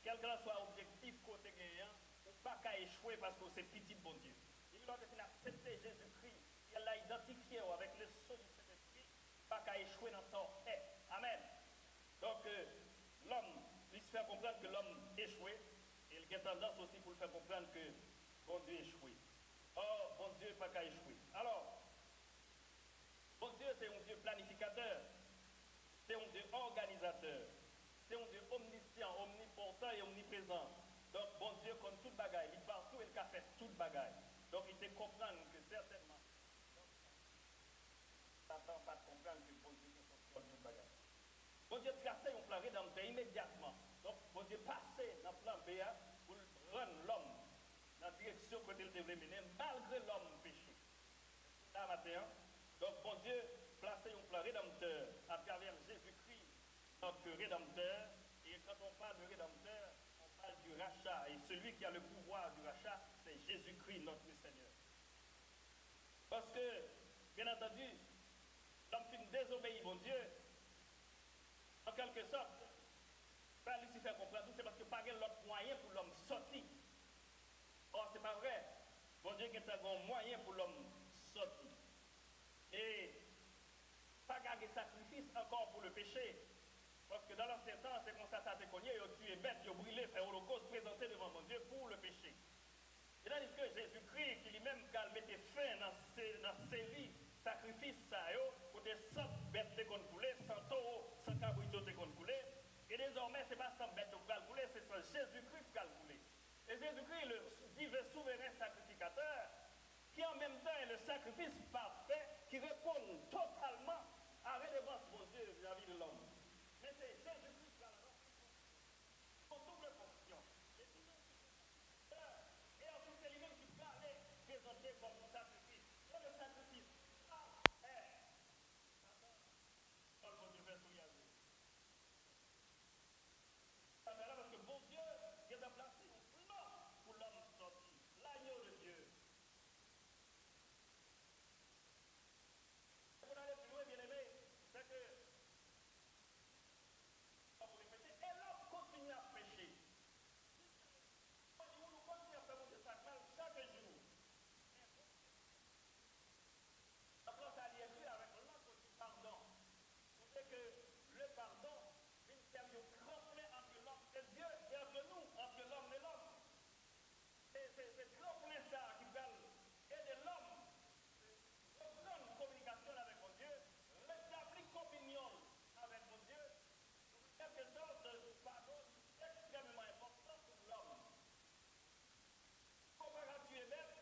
Quel que soit l'objectif côté gagnant, ou pas qu'à échouer parce que c'est petit bon Dieu. Il doit accepter Jésus-Christ, il l'a identifié avec le sceau du Saint-Esprit, pas qu'à échouer dans son fait. Amen. Donc, l'homme, il se fait comprendre que l'homme échoué, et il a tendance aussi pour le faire comprendre que bon Dieu échoué. Or, bon Dieu pas qu'à échouer. Alors, bon Dieu, c'est un Dieu planificateur, c'est un Dieu organisateur, c'est un Dieu omniscient, omnipotent et omniprésent. Donc, bon Dieu, comme toute bagaille, il partout et il a fait toute bagaille. Donc, il te comprendre que certainement, ça ne pas comprendre que bon Dieu peut contrôler toute bagaille. Bon Dieu tracé un plan rédempteur immédiatement. Donc, bon Dieu passé dans le plan B pour rendre l'homme dans la direction que il devait mener, malgré l'homme péché. Là, matin, donc, bon Dieu placé un plan rédempteur à travers Jésus-Christ, notre rédempteur. Et quand on parle de rédempteur, on parle du rachat. Et celui qui a le pouvoir du rachat, c'est Jésus-Christ, notre Seigneur. Parce que, bien entendu, l'homme qui désobéit, mon Dieu, en quelque sorte, pas Lucifer comprendre tout, c'est parce que pas de l'autre moyen pour l'homme sortir. Or, c'est pas vrai. Bon Dieu, il y a un moyen pour l'homme sortir. Et pas garder sacrifice encore pour le péché. Parce que dans l'ancien temps, c'est comme ça s'est cogné, ils ont tué bête, ils ont brûlé, fait holocauste, présenté devant mon Dieu pour le péché. Et tandis que Jésus-Christ, qui lui-même, quand il mettait fin dans ses vies, sacrifice ça, côté 100 bêtes qu'on coulait, 100 taureaux, 100 cabritos qu'on coulait. Et désormais, ce n'est pas 100 bêtes qu'on coulait, c'est Jésus-Christ qui a coulé. Et Jésus-Christ, le divin souverain sacrificateur, qui en même temps est le sacrifice parfait, qui répond totalement à la redevance de Dieu vis-à-vis de l'homme. Mais c'est Jésus-Christ qui a la double fonction. Et ensuite, c'est lui-même qui va aller présenter comme sacrifice. Et le sacrifice est. Attends, bon Dieu, verset Yahweh. Parce que bon Dieu, il a placé un plan pour l'homme sorti. L'agneau de Dieu. Pour aller plus loin, bien aimé, c'est que. Et l'homme continue à pécher. Nous continuons à faire mon sacral chaque jour. La place à lier avec l'autre aussi pardon. Vous savez que le pardon vient servir au tremplin entre l'homme et Dieu et entre nous, entre l'homme et l'homme. C'est tremplin ça qui va aider l'homme à reprendre une communication avec mon Dieu, rétablir communion avec mon Dieu. Quelque chose de pardon extrêmement important pour l'homme. Comparant Dieu même,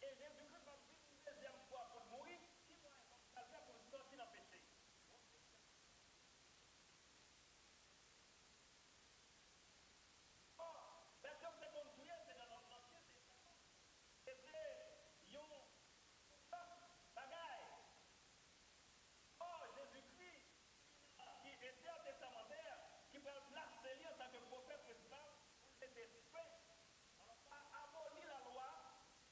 et Jésus-Christ va vivre une deuxième fois pour mourir, qui va être pour sortir dans le péché. Or, la chose de construire, c'est dans notre ancien testament. C'était une bagaille. Or, Jésus-Christ, qui était un testamentaire, qui peut placer lui en tant que prophète principal, pour être fait. On n'a pas aboli la loi,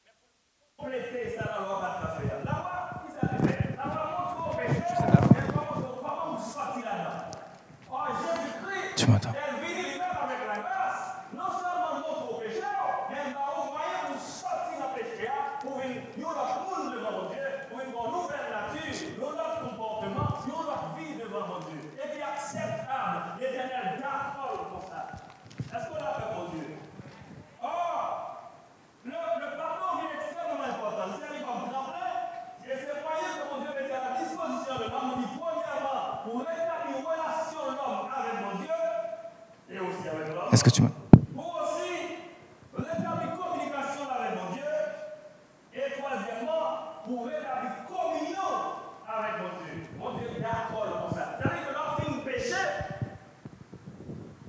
mais pour compléter ça, la loi va faire. La loi, qui ça fait? La loi montre au péché, et comment vous sortir là-dedans. Or, Jésus-Christ, est venu lui-même avec la grâce, non seulement montre au péché, mais il a au moyen pour sortir dans le péché, pour une autre monde devant mon Dieu, pour une nouvelle nature, un autre comportement, une autre vie de Est-ce que tu m'as... Pour aussi rétablir communication avec mon Dieu. Et troisièmement, pour rétablir communion avec mon Dieu. Mon Dieu est d'accord pour ça. C'est-à-dire que lorsqu'il nous péché,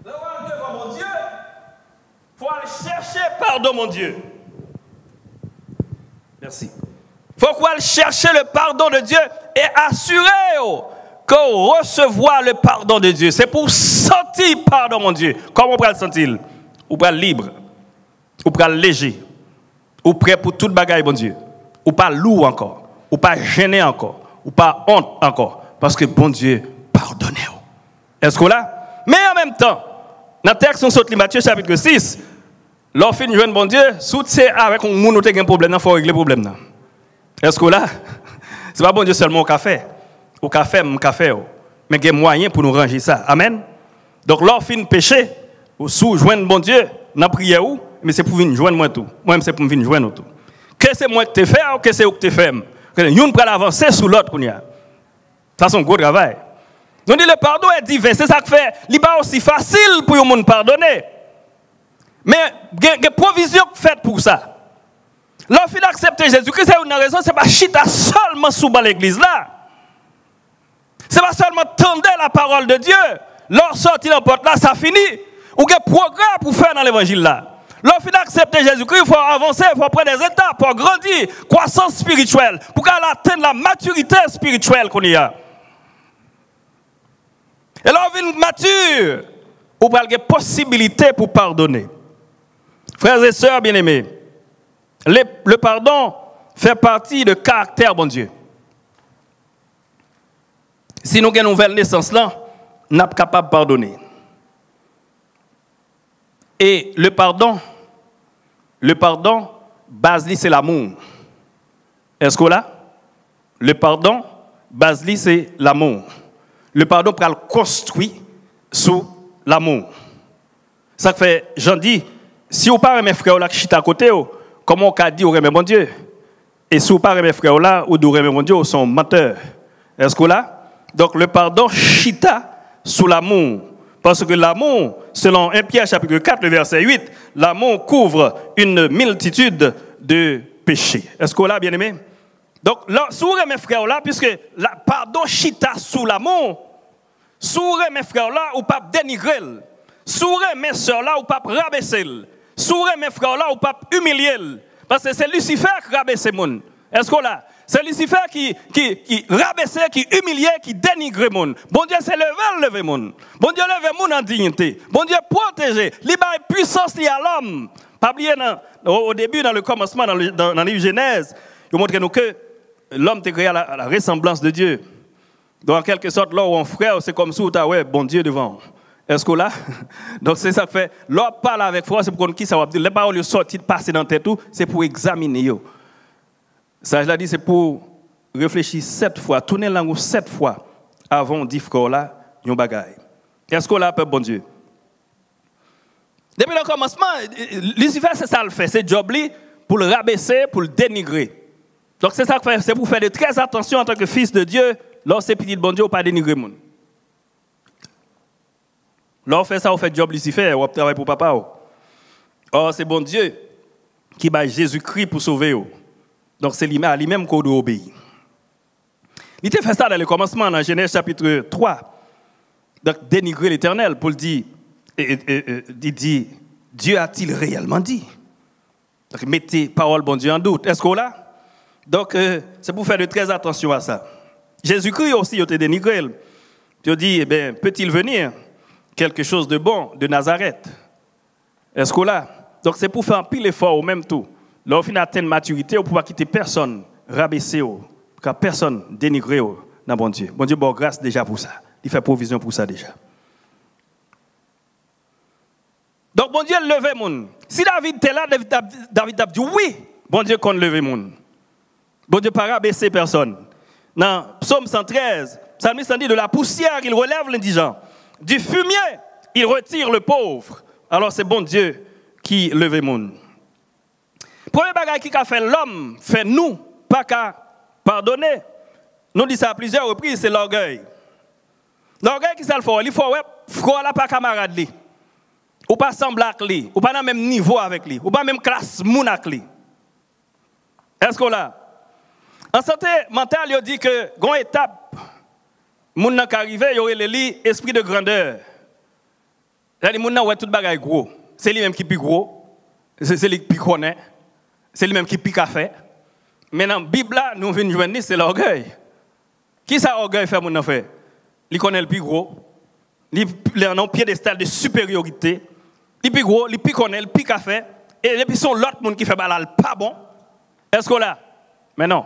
devant mon Dieu, il faut aller chercher pardon, mon Dieu. Merci. Il faut aller chercher le pardon de Dieu et assurer qu'on recevoir le pardon de Dieu. C'est pour sentir pardon, mon Dieu. Comment on peut le sentir? On peut le libre, on peut le léger, on prêt pour toute bagaille, mon Dieu. On pas lourd encore, on pas gêné encore, on pas honte encore. Parce que bon Dieu, pardonnez-vous. Est-ce qu'on l'a? Mais en même temps, dans le texte, on saute Matthieu chapitre 6, lorsqu'on joue bon Dieu, si c'est avec un monde qui a un problème, il faut régler le problème. Est-ce que là, ce n'est pas bon Dieu seulement au café, mais il y a moyen pour nous ranger ça. Amen. Donc, lorsqu'on péché, ou sous joindre bon Dieu, dans la prière, mais c'est pour venir joindre moi tout. Moi, c'est pour venir joindre tout. Que c'est moi qui te fais ou que c'est vous qui te fais? Nous pour avancer sous l'autre. Ça, c'est un gros travail. Nous disons le pardon est divin, c'est ça qui fait. Il n'est pas aussi facile pour les gens pardonner. Mais il y a des provisions faites pour ça. Lorsqu'il accepte Jésus-Christ, c'est une raison, ce n'est pas chita seulement sous l'église là. Ce n'est pas seulement tendre la parole de Dieu. Lorsqu'il sortit dans la porte là, ça finit. Ou il y a un programme pour faire dans l'évangile là. Lorsqu'il accepte Jésus-Christ, il faut avancer, il faut prendre des étapes pour grandir, croissance spirituelle, pour qu'elle atteigne la maturité spirituelle qu'on y a. Et là, on vient mature, on parle de possibilités pour pardonner. Frères et sœurs bien-aimés, le pardon fait partie du caractère bon Dieu. Si nous avons une nouvelle naissance là, nous sommes capables de pardonner. Et le pardon, base c'est l'amour. Est-ce que là? Le pardon, base c'est l'amour. Le pardon peut le construire sous l'amour. Ça fait, j'en dis, si vous parlez mes frères là qui chita à côté, comment on peut dire vous aimez mon Dieu? Et si vous parlez mes frères là, ou vous aimez mon Dieu, ils sont menteurs. Est-ce que là? Donc le pardon chita sous l'amour. Parce que l'amour, selon 1 Pierre chapitre 4, le verset 8, l'amour couvre une multitude de péchés. Est-ce que là, bien aimé? Donc, là, si vous mes frères là, puisque le pardon chita sous l'amour, si vous mes frères là, ou pas dénigrer, si vous mes sœurs là, ou pas rabaisser, si vous mes frères là, ou pas humilier, parce que c'est Lucifer qui rabaisse les gens. Est-ce que là? C'est Lucifer qui rabaissait, qui humiliait, qui dénigrait les gens. Bon Dieu, c'est lever les gens. Bon Dieu, lever les gens en dignité. Bon Dieu, protéger. Libérer puissance liée à l'homme. Pas oublier au début, dans le commencement, dans la Genèse, il montre nous que l'homme est créé à la ressemblance de Dieu. Donc, en quelque sorte, là où on frère, c'est comme si on a bon Dieu devant. Est-ce que là? Donc, c'est ça que fait. L'homme parle avec foi, c'est pour qu'on qui ça va dire. Les paroles sortent, passer dans tête tout, c'est pour examiner. Ça, je l'ai dit, c'est pour réfléchir 7 fois, tourner la langue 7 fois avant de dire là, yon bagaille. Est-ce qu'on l'a peur, bon Dieu? Depuis le commencement, Lucifer, c'est ça le fait, c'est job pour le rabaisser, pour le dénigrer. Donc c'est ça que fait, c'est pour faire de très attention en tant que fils de Dieu, lorsque petit bon Dieu, ou pas dénigrer moun. Lorsque on fait ça, on fait job Lucifer, on travaille pour papa. Or, c'est bon Dieu qui bat Jésus-Christ pour sauver. Donc c'est lui-même qu'on doit obéir. Il a fait ça dans le commencement, dans Genèse chapitre 3. Donc dénigrer l'Éternel pour le dire, il dit, Dieu a-t-il réellement dit? Donc mettez parole bon Dieu en doute. Est-ce qu'on l'a? Donc c'est pour faire de très attention à ça. Jésus-Christ aussi, il a été dénigré. Il a dit, eh bien, peut-il venir quelque chose de bon de Nazareth? Est-ce qu'on l'a? Donc c'est pour faire un pile effort au même tout. Lorsqu'on atteint une maturité, on ne peut pas quitter personne, rabaisser, car personne dénigrer dans bon Dieu. Bon Dieu, bon grâce déjà pour ça. Il fait provision pour ça déjà. Donc bon Dieu levait les gens. Si David était là, David a dit oui, bon Dieu qu'on levait les gens. Bon Dieu pas rabaisser personne. Dans Psaume 113, Psalmiste dit de la poussière, il relève l'indigent. Du fumier, il retire le pauvre. Alors c'est bon Dieu qui levait les gens. Premier bagage qui a fait l'homme, fait nous, pas qu'à pardonner. Nous disons ça à plusieurs reprises, c'est l'orgueil. L'orgueil qui ça le fait, il faut frôler pas camarade li. Ou pas semble avec lui, ou pas dans le même niveau avec lui, ou pas même classe moun avec lui. Est-ce qu'on l'a? En santé mentale, il dit que grande étape, moun qui arrive, il y aurait l'esprit de grandeur. C'est-à-dire moun ouais tout bagay gros. C'est lui même qui plus gros, c'est lui qui plus connaît, c'est lui même qui plus café. Mais dans la Bible là, nous venons joindre c'est l'orgueil. Qui ça orgueil fait moun fait? Il connaît le plus gros. Il est en piédestal de supériorité. Il plus gros, il plus connaît, il plus café. Et puis son l'autre monde qui fait balal pas bon. Est-ce qu'on l'a? Mais non.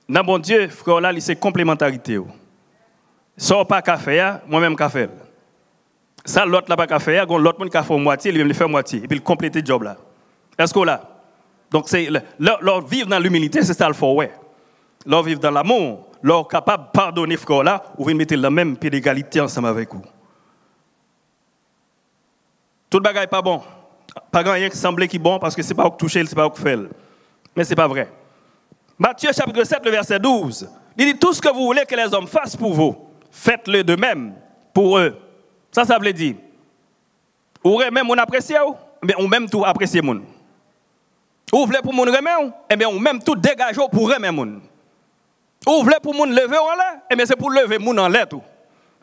Dans bon Dieu, frère là, c'est complémentarité. Sors pas café, moi-même café. Ça l'autre là pas café, l'autre monde qui fait moitié, lui-même il fait moitié et puis il complète le job là. Est-ce qu'on l'a? Donc c'est leur vivre dans l'humilité, c'est ça le faut ouais. Leur vivre dans l'amour, leur capable de pardonner frère là, ou venir mettre le même pied d'égalité ensemble avec vous. Tout le bagage pas bon. Pas grand rien qui semble qui bon parce que c'est pas au toucher, c'est pas au faire. Mais c'est pas vrai. Matthieu chapitre 7 le verset 12. Il dit tout ce que vous voulez que les hommes fassent pour vous, faites-le de même pour eux. Ça veut dire ou même on apprécie ou même tout apprécier moun. Ou voulez pour moun remet et bien ou même tout dégager pour remet moun. Ou voulez pour moun lever en l'air et bien c'est pour lever moun en l'air tout.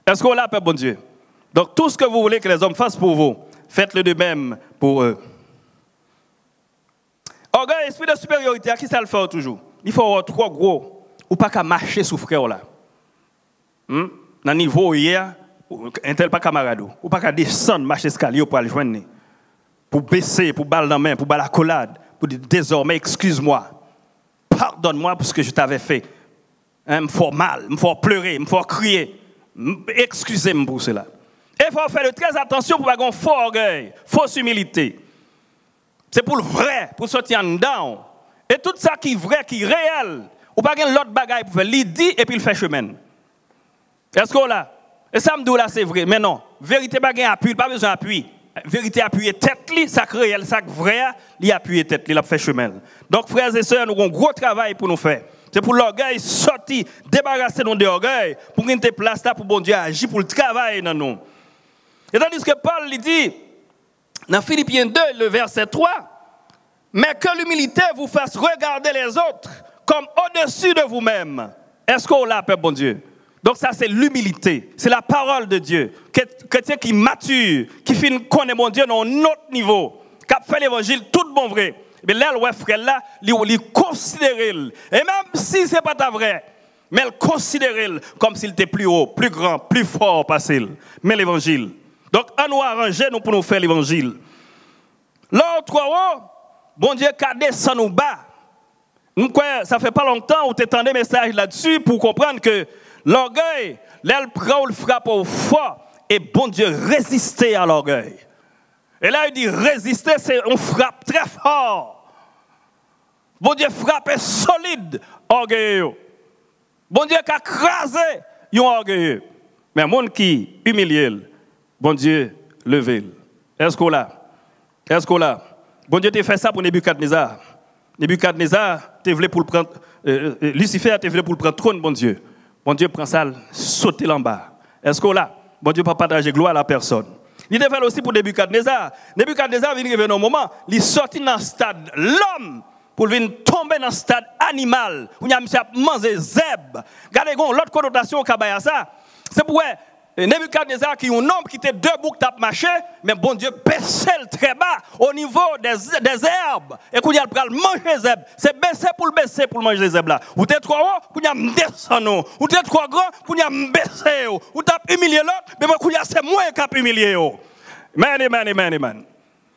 Est-ce qu'on l'appelle bon Dieu? Donc tout ce que vous voulez que les hommes fassent pour vous, faites-le de même pour eux. Orgueil, esprit de supériorité, à qui ça le fait toujours? Il faut avoir trop gros, ou pas qu'à marcher sous frère là. Dans le niveau hier, un tel pas camarade, ou pas qu'à descendre, marcher escalier pour aller joindre. Pour baisser, pour balle dans la main, pour balle accolade, pour dire désormais, excuse-moi, pardonne-moi pour ce que je t'avais fait. Me faut mal, me faut pleurer, me faut crier. Excusez-moi pour cela. Et il faut faire très attention pour ne pas avoir faux orgueil, fausse humilité. C'est pour le vrai, pour sortir en dedans. Et tout ça qui est vrai, qui est réel, ou pas l'autre bagaille pour faire, il dit et puis il fait chemin. Est-ce qu'on l'a? Et ça me dit là c'est vrai, mais non. Vérité pas gain appui, pas besoin d'appui. Vérité appuyer tête li, ça réel, ça vrai, il appuyer tête li, il a fait chemin. Donc frères et sœurs, nous avons un gros travail pour nous faire. C'est pour l'orgueil sortir, débarrasser nous de l'orgueil, pour qu'il y ait place là pour bon Dieu agir pour le travail dans nous. Et tandis que Paul lui dit, dans Philippiens 2, le verset 3, mais que l'humilité vous fasse regarder les autres comme au-dessus de vous-même. Est-ce qu'on l'a, Père bon Dieu? Donc ça, c'est l'humilité. C'est la parole de Dieu. Chrétien qui mature, qui finit connaît mon Dieu dans un autre niveau, qui a fait l'évangile tout bon vrai. Mais là, le frère là, il considère. Et même si ce n'est pas ta vrai, mais il considère comme s'il était plus haut, plus grand, plus fort passé. Mais l'évangile. Donc, on nous arranger nous pour nous faire l'évangile. L'autre haut, bon Dieu, qu'a descendu nous bas. Ça fait pas longtemps où tu as des messages là-dessus pour comprendre que l'orgueil, l'aile prend le frappe au fort et bon Dieu résister à l'orgueil. Et là, il dit résister, c'est on frappe très fort. Bon Dieu frappe solide, orgueilleux. Bon Dieu qui a crasé, un orgueilleux. Mais un monde qui humilie, bon Dieu levé. Est-ce qu'on l'a? Est-ce qu'on l'a? Bon Dieu t'a fait ça pour Nebuchadnezzar. Nebuchadnezzar, tu voulais pour le prendre, Lucifer, tu voulais pour le prendre trône, bon Dieu. Bon Dieu prend ça, sauter en bas. Est-ce qu'on l'a? Bon Dieu ne peut pas partager gloire à la personne. Il devait aussi pour Nebuchadnezzar. Nebuchadnezzar vient arriver dans un moment, il sortit dans le stade l'homme pour venir tomber dans le stade animal. Où il y a mangé zèbre. Regardez, l'autre connotation qu'a ça, c'est pour Nebuchadnezzar qui est un homme qui était debout qui a marché, mais bon Dieu baissait très bas au niveau des herbes. Et quand il a manger les herbes, c'est baisser pour manger les herbes là. Ou t'es trop haut, pour y descendre. Ou t'es trop grand, pour y baisser. Ou t'as humilié l'autre, mais quand c'est moi qui a humilié. Man.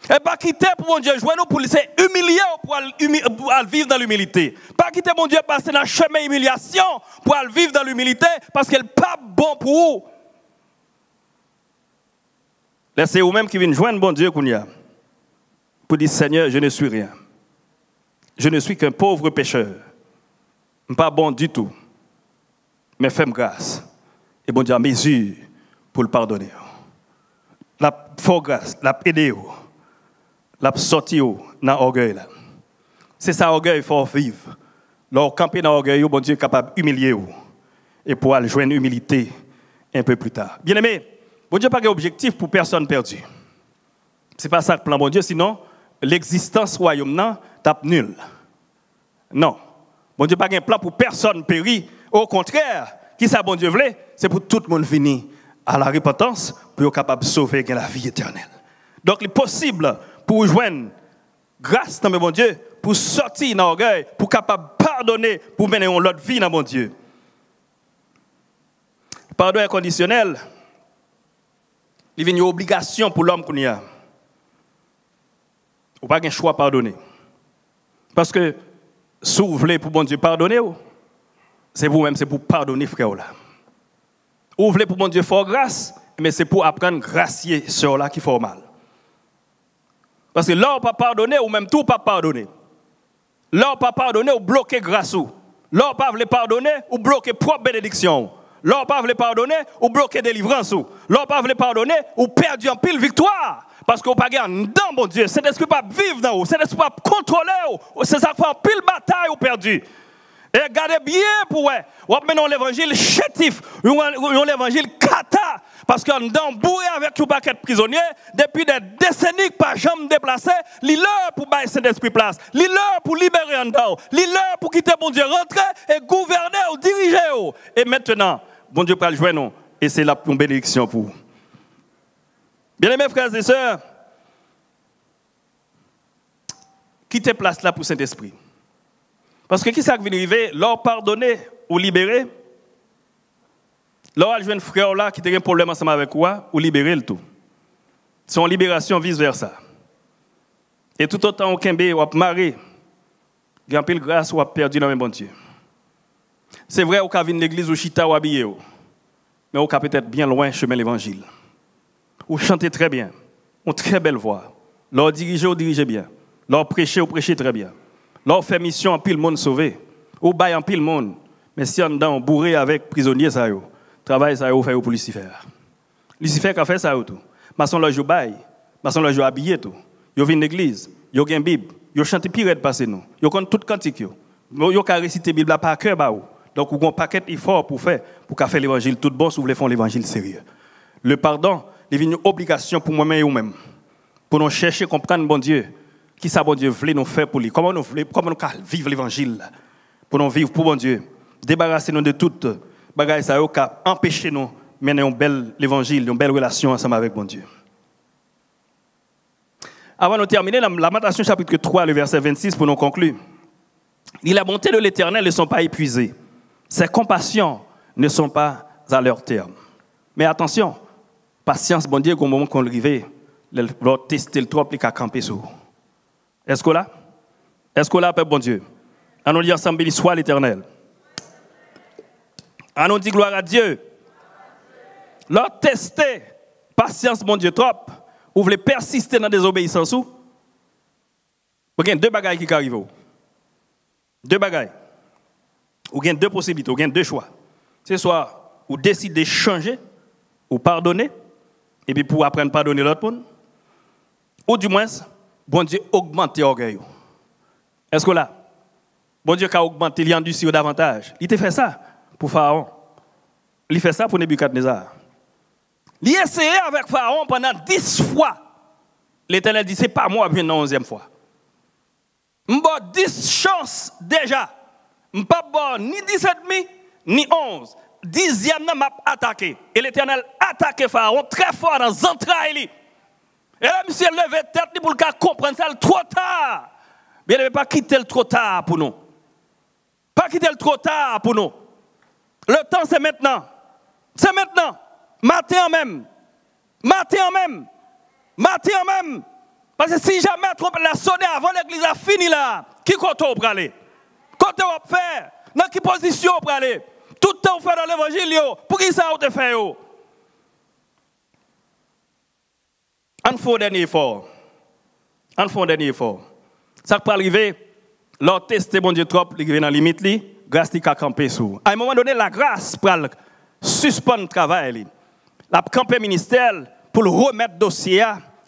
Et pas quitter pour mon Dieu jouer nous pour laisser humilier pour vivre dans l'humilité. Pas quitter mon Dieu passer dans le chemin d'humiliation pour vivre dans l'humilité parce qu'elle n'est pas bon pour vous. C'est vous-même qui viennent joindre bon Dieu pour dire Seigneur, je ne suis rien. Je ne suis qu'un pauvre pécheur. Je ne suis pas bon du tout. Mais fais-moi grâce. Et bon Dieu a mesure pour le pardonner. La force grâce, la aider, la sortir dans l'orgueil. C'est ça l'orgueil qu'il faut vivre. Lorsqu'on campe dans l'orgueil, bon Dieu est capable d'humilier. Et pour aller joindre l'humilité un peu plus tard. Bien-aimé, Bon Dieu n'a pas d'objectif pour personne perdue. Ce n'est pas ça le plan, bon Dieu, sinon l'existence royaume non tape nul. Non. Bon Dieu n'a pas un plan pour personne péri. Au contraire, qui ça bon Dieu voulait, c'est pour tout le monde venir à la repentance pour être capable de sauver la vie éternelle. Donc, il est possible pour joindre grâce dans mon bon Dieu, pour sortir dans l'orgueil, pour capable pardonner, pour mener une autre vie dans mon Dieu. Le pardon inconditionnel, il vient une obligation pour l'homme qu'on y a. Ou pas un choix à pardonner. Parce que si vous voulez pour bon Dieu pardonner, c'est vous-même, c'est pour pardonner frère là. Ou vous voulez pour bon Dieu faire grâce, mais c'est pour apprendre gracier ceux là qui font mal. Parce que là, on pas pardonner ou même tout pas pardonner. Là, on pas pardonner ou bloquer grâce ou. Là, on pas pardonner ou bloquer propre bénédiction. Là, on pas pardonner ou bloquer délivrance ou. Là, on pas pardonner ou perdre en pile victoire. Parce qu'on pas gagner dans mon Dieu. C'est l'esprit pas vivre dans vous. C'est l'esprit pas contrôler vous. C'est ça qui fait en pile bataille ou perdu. Et regardez bien pour vous. Ou maintenant l'évangile chétif, ou l'évangile kata. Parce qu'on est bourré avec un paquet de prisonniers, depuis des décennies pas jamais déplacé, l'heure pour baisser Saint-Esprit place, l'heure pour libérer en dedans, l'heure pour quitter bon Dieu, rentrer et gouverner ou diriger. Et maintenant, bon Dieu peut le jouer nous, et c'est là une bénédiction pour vous. Bien-aimés frères et sœurs, quittez place là pour Saint-Esprit. Parce que qui ça qui vient arriver, leur pardonner ou libérer, leur jeune frère là qui a un problème ensemble avec toi, ou libérer le tout. C'est une libération vice-versa. Et tout autant qu'un bébé ou maré, il y a un peu de grâce ou a perdu dans le bon Dieu. C'est vrai, au cas de l'église ou chita ou habillé, mais au cas peut-être bien loin chemin l'évangile. Ou chantez très bien, une très belle voix. Leur diriger ou dirigez bien. Leur prêcher ou prêchez très bien. Leur fait mission en pile monde sauvé. Ou bail en pile monde. Mais si on dedans bourré avec prisonniers ça yo. Travail ça yo fait pour Lucifer. Lucifer a fait ça tout. Maçon leur jou bail, maçon leur jou habillé tout. Yo vinn l'église, yo gen Bible, yo chante pire passer nous. Yo connaît tout cantique yo. Yo ka réciter Bible par cœur ba ou. Donc on a un paquet d'efforts pour faire l'évangile tout bon si vous voulez faire l'évangile sérieux. Le pardon, il est une obligation pour moi-même et vous-même. Pour nous chercher comprendre bon Dieu. Qui ça bon Dieu voulait nous faire pour lui? Comment nous vivre l'évangile? Pour nous vivre pour bon Dieu. Débarrasser-nous de toute bagaille ça qui empêcher nous de mener un bel évangile, une belle relation ensemble avec bon Dieu. Avant de terminer, Lamentation chapitre 3, le verset 26 pour nous conclure. La bonté de l'Éternel ne sont pas épuisées. Ses compassions ne sont pas à leur terme. Mais attention, patience, bon Dieu, au moment qu'on arrive, leur tester le trop, il a campé sur. Est-ce que là? Est-ce que là, peuple bon Dieu? Allons dire ensemble, béni soit l'Éternel. Allons dire gloire à Dieu. Leur tester, patience, bon Dieu, trop. Vous voulez persister dans la désobéissance ou? Vous avez deux bagailles qui arrivent. Deux bagailles. Vous avez deux possibilités, vous avez deux choix. C'est soit vous décidez de changer, ou pardonner, et puis pour apprendre à pardonner l'autre monde, ou du moins, bon Dieu augmente l'orgueil. Est-ce que là, bon Dieu a augmenté, il endurci davantage. Il te fait ça pour Pharaon. Il fait ça pour Nebuchadnezzar. Il a essayé avec Pharaon pendant 10 fois. L'Éternel dit, c'est pas moi qui viens la 11e fois. Je n'ai pas 10 chances déjà. Je n'ai pas ni 17 ni 11. 10e, je m'a attaqué. Et l'Éternel a attaqué Pharaon très fort dans les entrailles. Et là, monsieur, levé tête pour le comprendre ça trop tard. Bien, il ne pas quitter le trop tard pour nous. Pas quitter le trop tard pour nous. Le temps, c'est maintenant. C'est maintenant. Matin même. Matin même. Matin même. Parce que si jamais la sonné avant l'église a fini là, qui compte pour aller? Côté on va faire? Dans quelle position pour aller? Tout le temps on fait dans l'évangile, pour qui ça on te fait? On fait un dernier effort. On fait un dernier effort. Ça peut arriver, leur tester mon Dieu trop, il vient dans la limite, grâce à camper sous. À un moment donné, la grâce pour suspendre le travail. La camper ministère pour le remettre dossier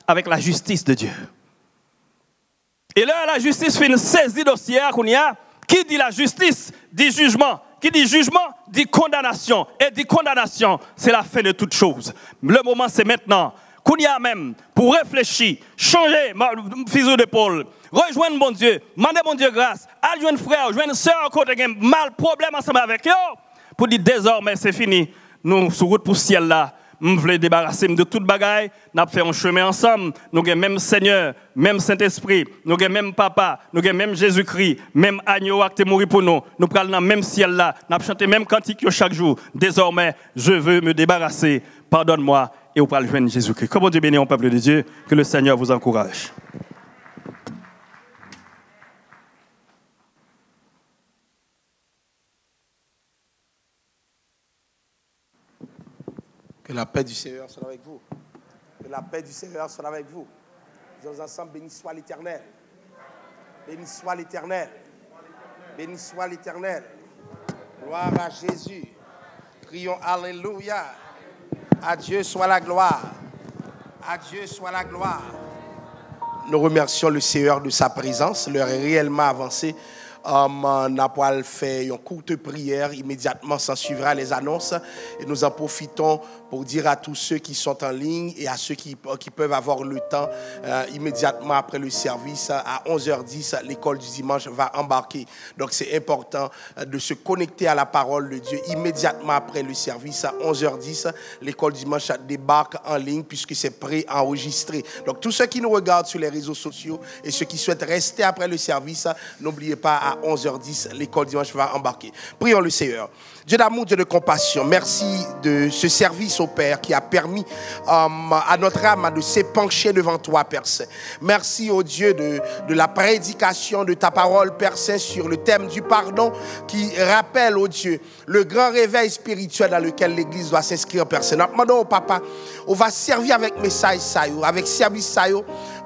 avec la justice de Dieu. Et là, la justice fait une saisie dossier qui dit la justice, dit jugement. qui dit jugement, dit condamnation. Et dit condamnation, c'est la fin de toute chose. Le moment, c'est maintenant. Qu'on y a même pour réfléchir, changer fusil d'épaule, rejoindre mon Dieu, demander mon Dieu grâce, adjoindre frère, joindre soeur, côté mal, problème ensemble avec eux, pour dire désormais c'est fini. Nous, sur route pour ciel là, nous voulons débarrasser de toute bagaille, nous avons fait un chemin ensemble, nous avons même Seigneur, même Saint-Esprit, nous avons même Papa, nous avons même Jésus-Christ, même agneau qui est mort pour nous, nous parlons dans le même ciel là, nous avons chanté même cantique chaque jour. Désormais, je veux me débarrasser, pardonne-moi, et vous parlez de Jésus-Christ. Comment Dieu bénit au peuple de Dieu, que le Seigneur vous encourage. Que la paix du Seigneur soit avec vous. Que la paix du Seigneur soit avec vous. Nous sommes ensemble, béni soit l'Éternel. Béni soit l'Éternel. Béni soit l'Éternel. Gloire à Jésus. Crions Alléluia. À Dieu soit la gloire. À Dieu soit la gloire. Nous remercions le Seigneur de sa présence. L'heure est réellement avancée. On a fait une courte prière. Immédiatement s'en suivra les annonces. Et nous en profitons pour dire à tous ceux qui sont en ligne et à ceux qui peuvent avoir le temps, immédiatement après le service, à 11h10, l'école du dimanche va embarquer. Donc c'est important de se connecter à la parole de Dieu. Immédiatement après le service, à 11h10, l'école du dimanche débarque en ligne puisque c'est pré-enregistré. Donc tous ceux qui nous regardent sur les réseaux sociaux et ceux qui souhaitent rester après le service, n'oubliez pas, à 11h10, l'école dimanche va embarquer. Prions le Seigneur. Dieu d'amour, Dieu de compassion, merci de ce service au Père qui a permis à notre âme de s'épancher devant toi, Père Saint. Merci au Dieu de la prédication de ta parole, Père Saint, sur le thème du pardon qui rappelle au Dieu le grand réveil spirituel dans lequel l'Église doit s'inscrire, Père Saint. Nous demandons au Papa, on va servir avec message ça, avec service ça,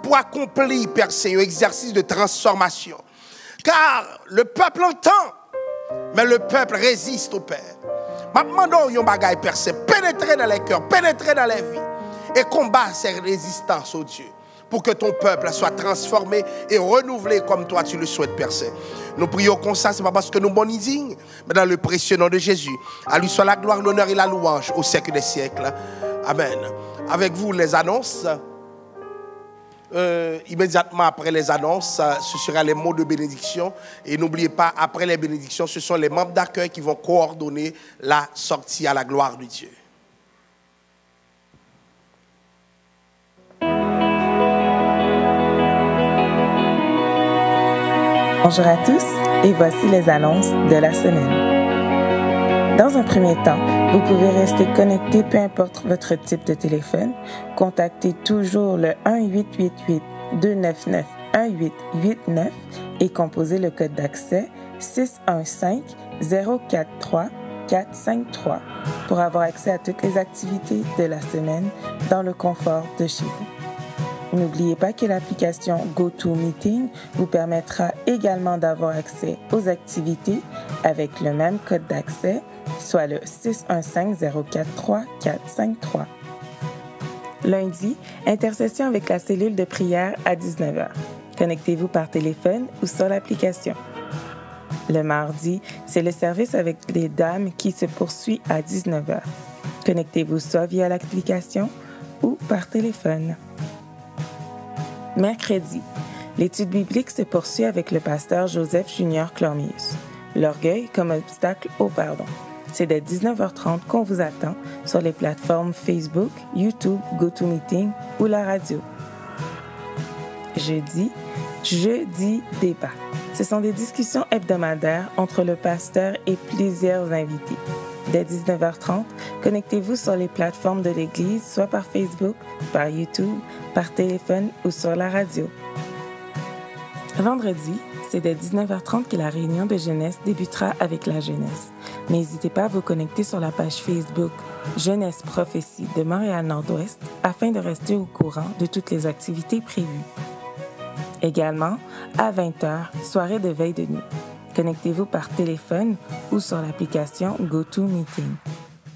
pour accomplir, Père Saint, un exercice de transformation. Car le peuple entend, mais le peuple résiste au Père. Maintenant, yon bagay Père Saint, pénétrer dans les cœurs, pénétrer dans les vies et combattre ces résistances au Dieu pour que ton peuple soit transformé et renouvelé comme toi tu le souhaites, Père Saint. Nous prions comme ça, ce n'est pas parce que nous sommes dignes, mais dans le précieux nom de Jésus. À lui soit la gloire, l'honneur et la louange au siècle des siècles. Amen. Avec vous, les annonces. Immédiatement après les annonces, ce sera les mots de bénédiction. Et n'oubliez pas, après les bénédictions, ce sont les membres d'accueil qui vont coordonner la sortie à la gloire de Dieu. Bonjour à tous et voici les annonces de la semaine. Dans un premier temps, vous pouvez rester connecté peu importe votre type de téléphone. Contactez toujours le 1-888-299-1889 et composez le code d'accès 615-043-453 pour avoir accès à toutes les activités de la semaine dans le confort de chez vous. N'oubliez pas que l'application GoToMeeting vous permettra également d'avoir accès aux activités avec le même code d'accès, soit le 615-043-453. Lundi, intercession avec la cellule de prière à 19h. Connectez-vous par téléphone ou sur l'application. Le mardi, c'est le service avec les dames qui se poursuit à 19h. Connectez-vous soit via l'application ou par téléphone. Mercredi, l'étude biblique se poursuit avec le pasteur Joseph Junior Clormius. L'orgueil comme obstacle au pardon. C'est dès 19h30 qu'on vous attend sur les plateformes Facebook, YouTube, GoToMeeting ou la radio. Jeudi débat. Ce sont des discussions hebdomadaires entre le pasteur et plusieurs invités. Dès 19h30, connectez-vous sur les plateformes de l'Église, soit par Facebook, par YouTube, par téléphone ou sur la radio. Vendredi, c'est dès 19h30 que la réunion de jeunesse débutera avec la jeunesse. N'hésitez pas à vous connecter sur la page Facebook Jeunesse Prophétie de Montréal-Nord-Ouest afin de rester au courant de toutes les activités prévues. Également, à 20h, soirée de veille de nuit. Connectez-vous par téléphone ou sur l'application GoToMeeting.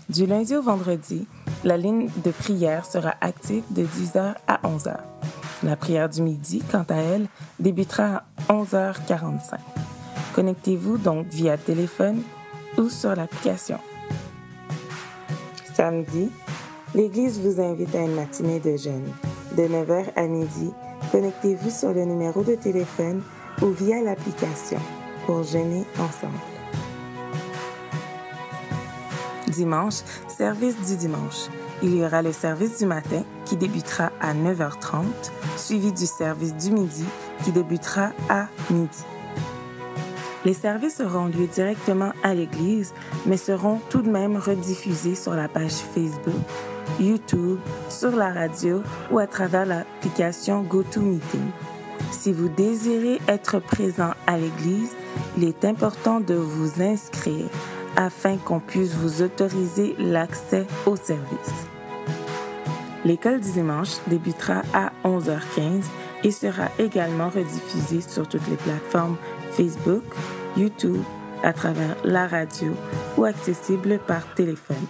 Du lundi au vendredi, la ligne de prière sera active de 10h à 11h. La prière du midi, quant à elle, débutera à 11h45. Connectez-vous donc via téléphone ou sur l'application. Samedi, l'Église vous invite à une matinée de jeûne. De 9h à midi, connectez-vous sur le numéro de téléphone ou via l'application pour jeûner ensemble. Dimanche, service du dimanche. Il y aura le service du matin qui débutera à 9h30, suivi du service du midi qui débutera à midi. Les services auront lieu directement à l'église, mais seront tout de même rediffusés sur la page Facebook, YouTube, sur la radio ou à travers l'application GoToMeeting. Si vous désirez être présent à l'église, il est important de vous inscrire afin qu'on puisse vous autoriser l'accès au service. L'école du dimanche débutera à 11h15 et sera également rediffusée sur toutes les plateformes Facebook, YouTube, à travers la radio ou accessible par téléphone.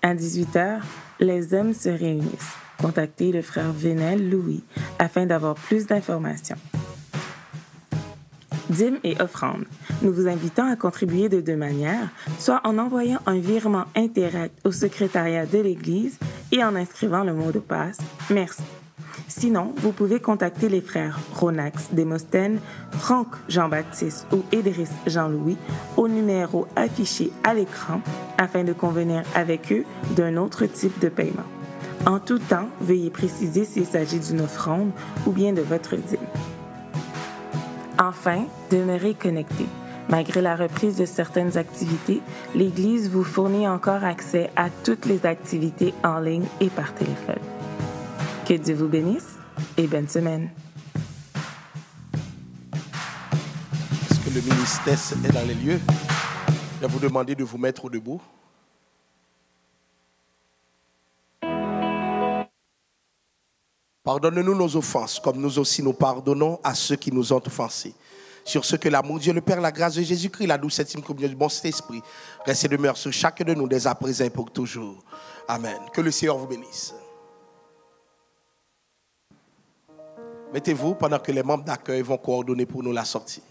À 18h, les hommes se réunissent. Contactez le frère Venel Louis afin d'avoir plus d'informations. Dîmes et offrandes. Nous vous invitons à contribuer de deux manières, soit en envoyant un virement Interact au secrétariat de l'Église et en inscrivant le mot de passe « Merci ». Sinon, vous pouvez contacter les frères Ronax Démosthène, Franck Jean-Baptiste ou Idriss Jean-Louis au numéro affiché à l'écran afin de convenir avec eux d'un autre type de paiement. En tout temps, veuillez préciser s'il s'agit d'une offrande ou bien de votre dîme. Enfin, demeurez connectés. Malgré la reprise de certaines activités, l'Église vous fournit encore accès à toutes les activités en ligne et par téléphone. Que Dieu vous bénisse et bonne semaine. Est-ce que le ministère est dans les lieux? Je vais vous demander de vous mettre debout. Pardonne-nous nos offenses, comme nous aussi nous pardonnons à ceux qui nous ont offensés. Sur ce que l'amour de Dieu, le Père, la grâce de Jésus-Christ, la douce septième communion du bon Saint-Esprit, reste et demeure sur chacun de nous, dès à présent et pour toujours. Amen. Que le Seigneur vous bénisse. Mettez-vous pendant que les membres d'accueil vont coordonner pour nous la sortie.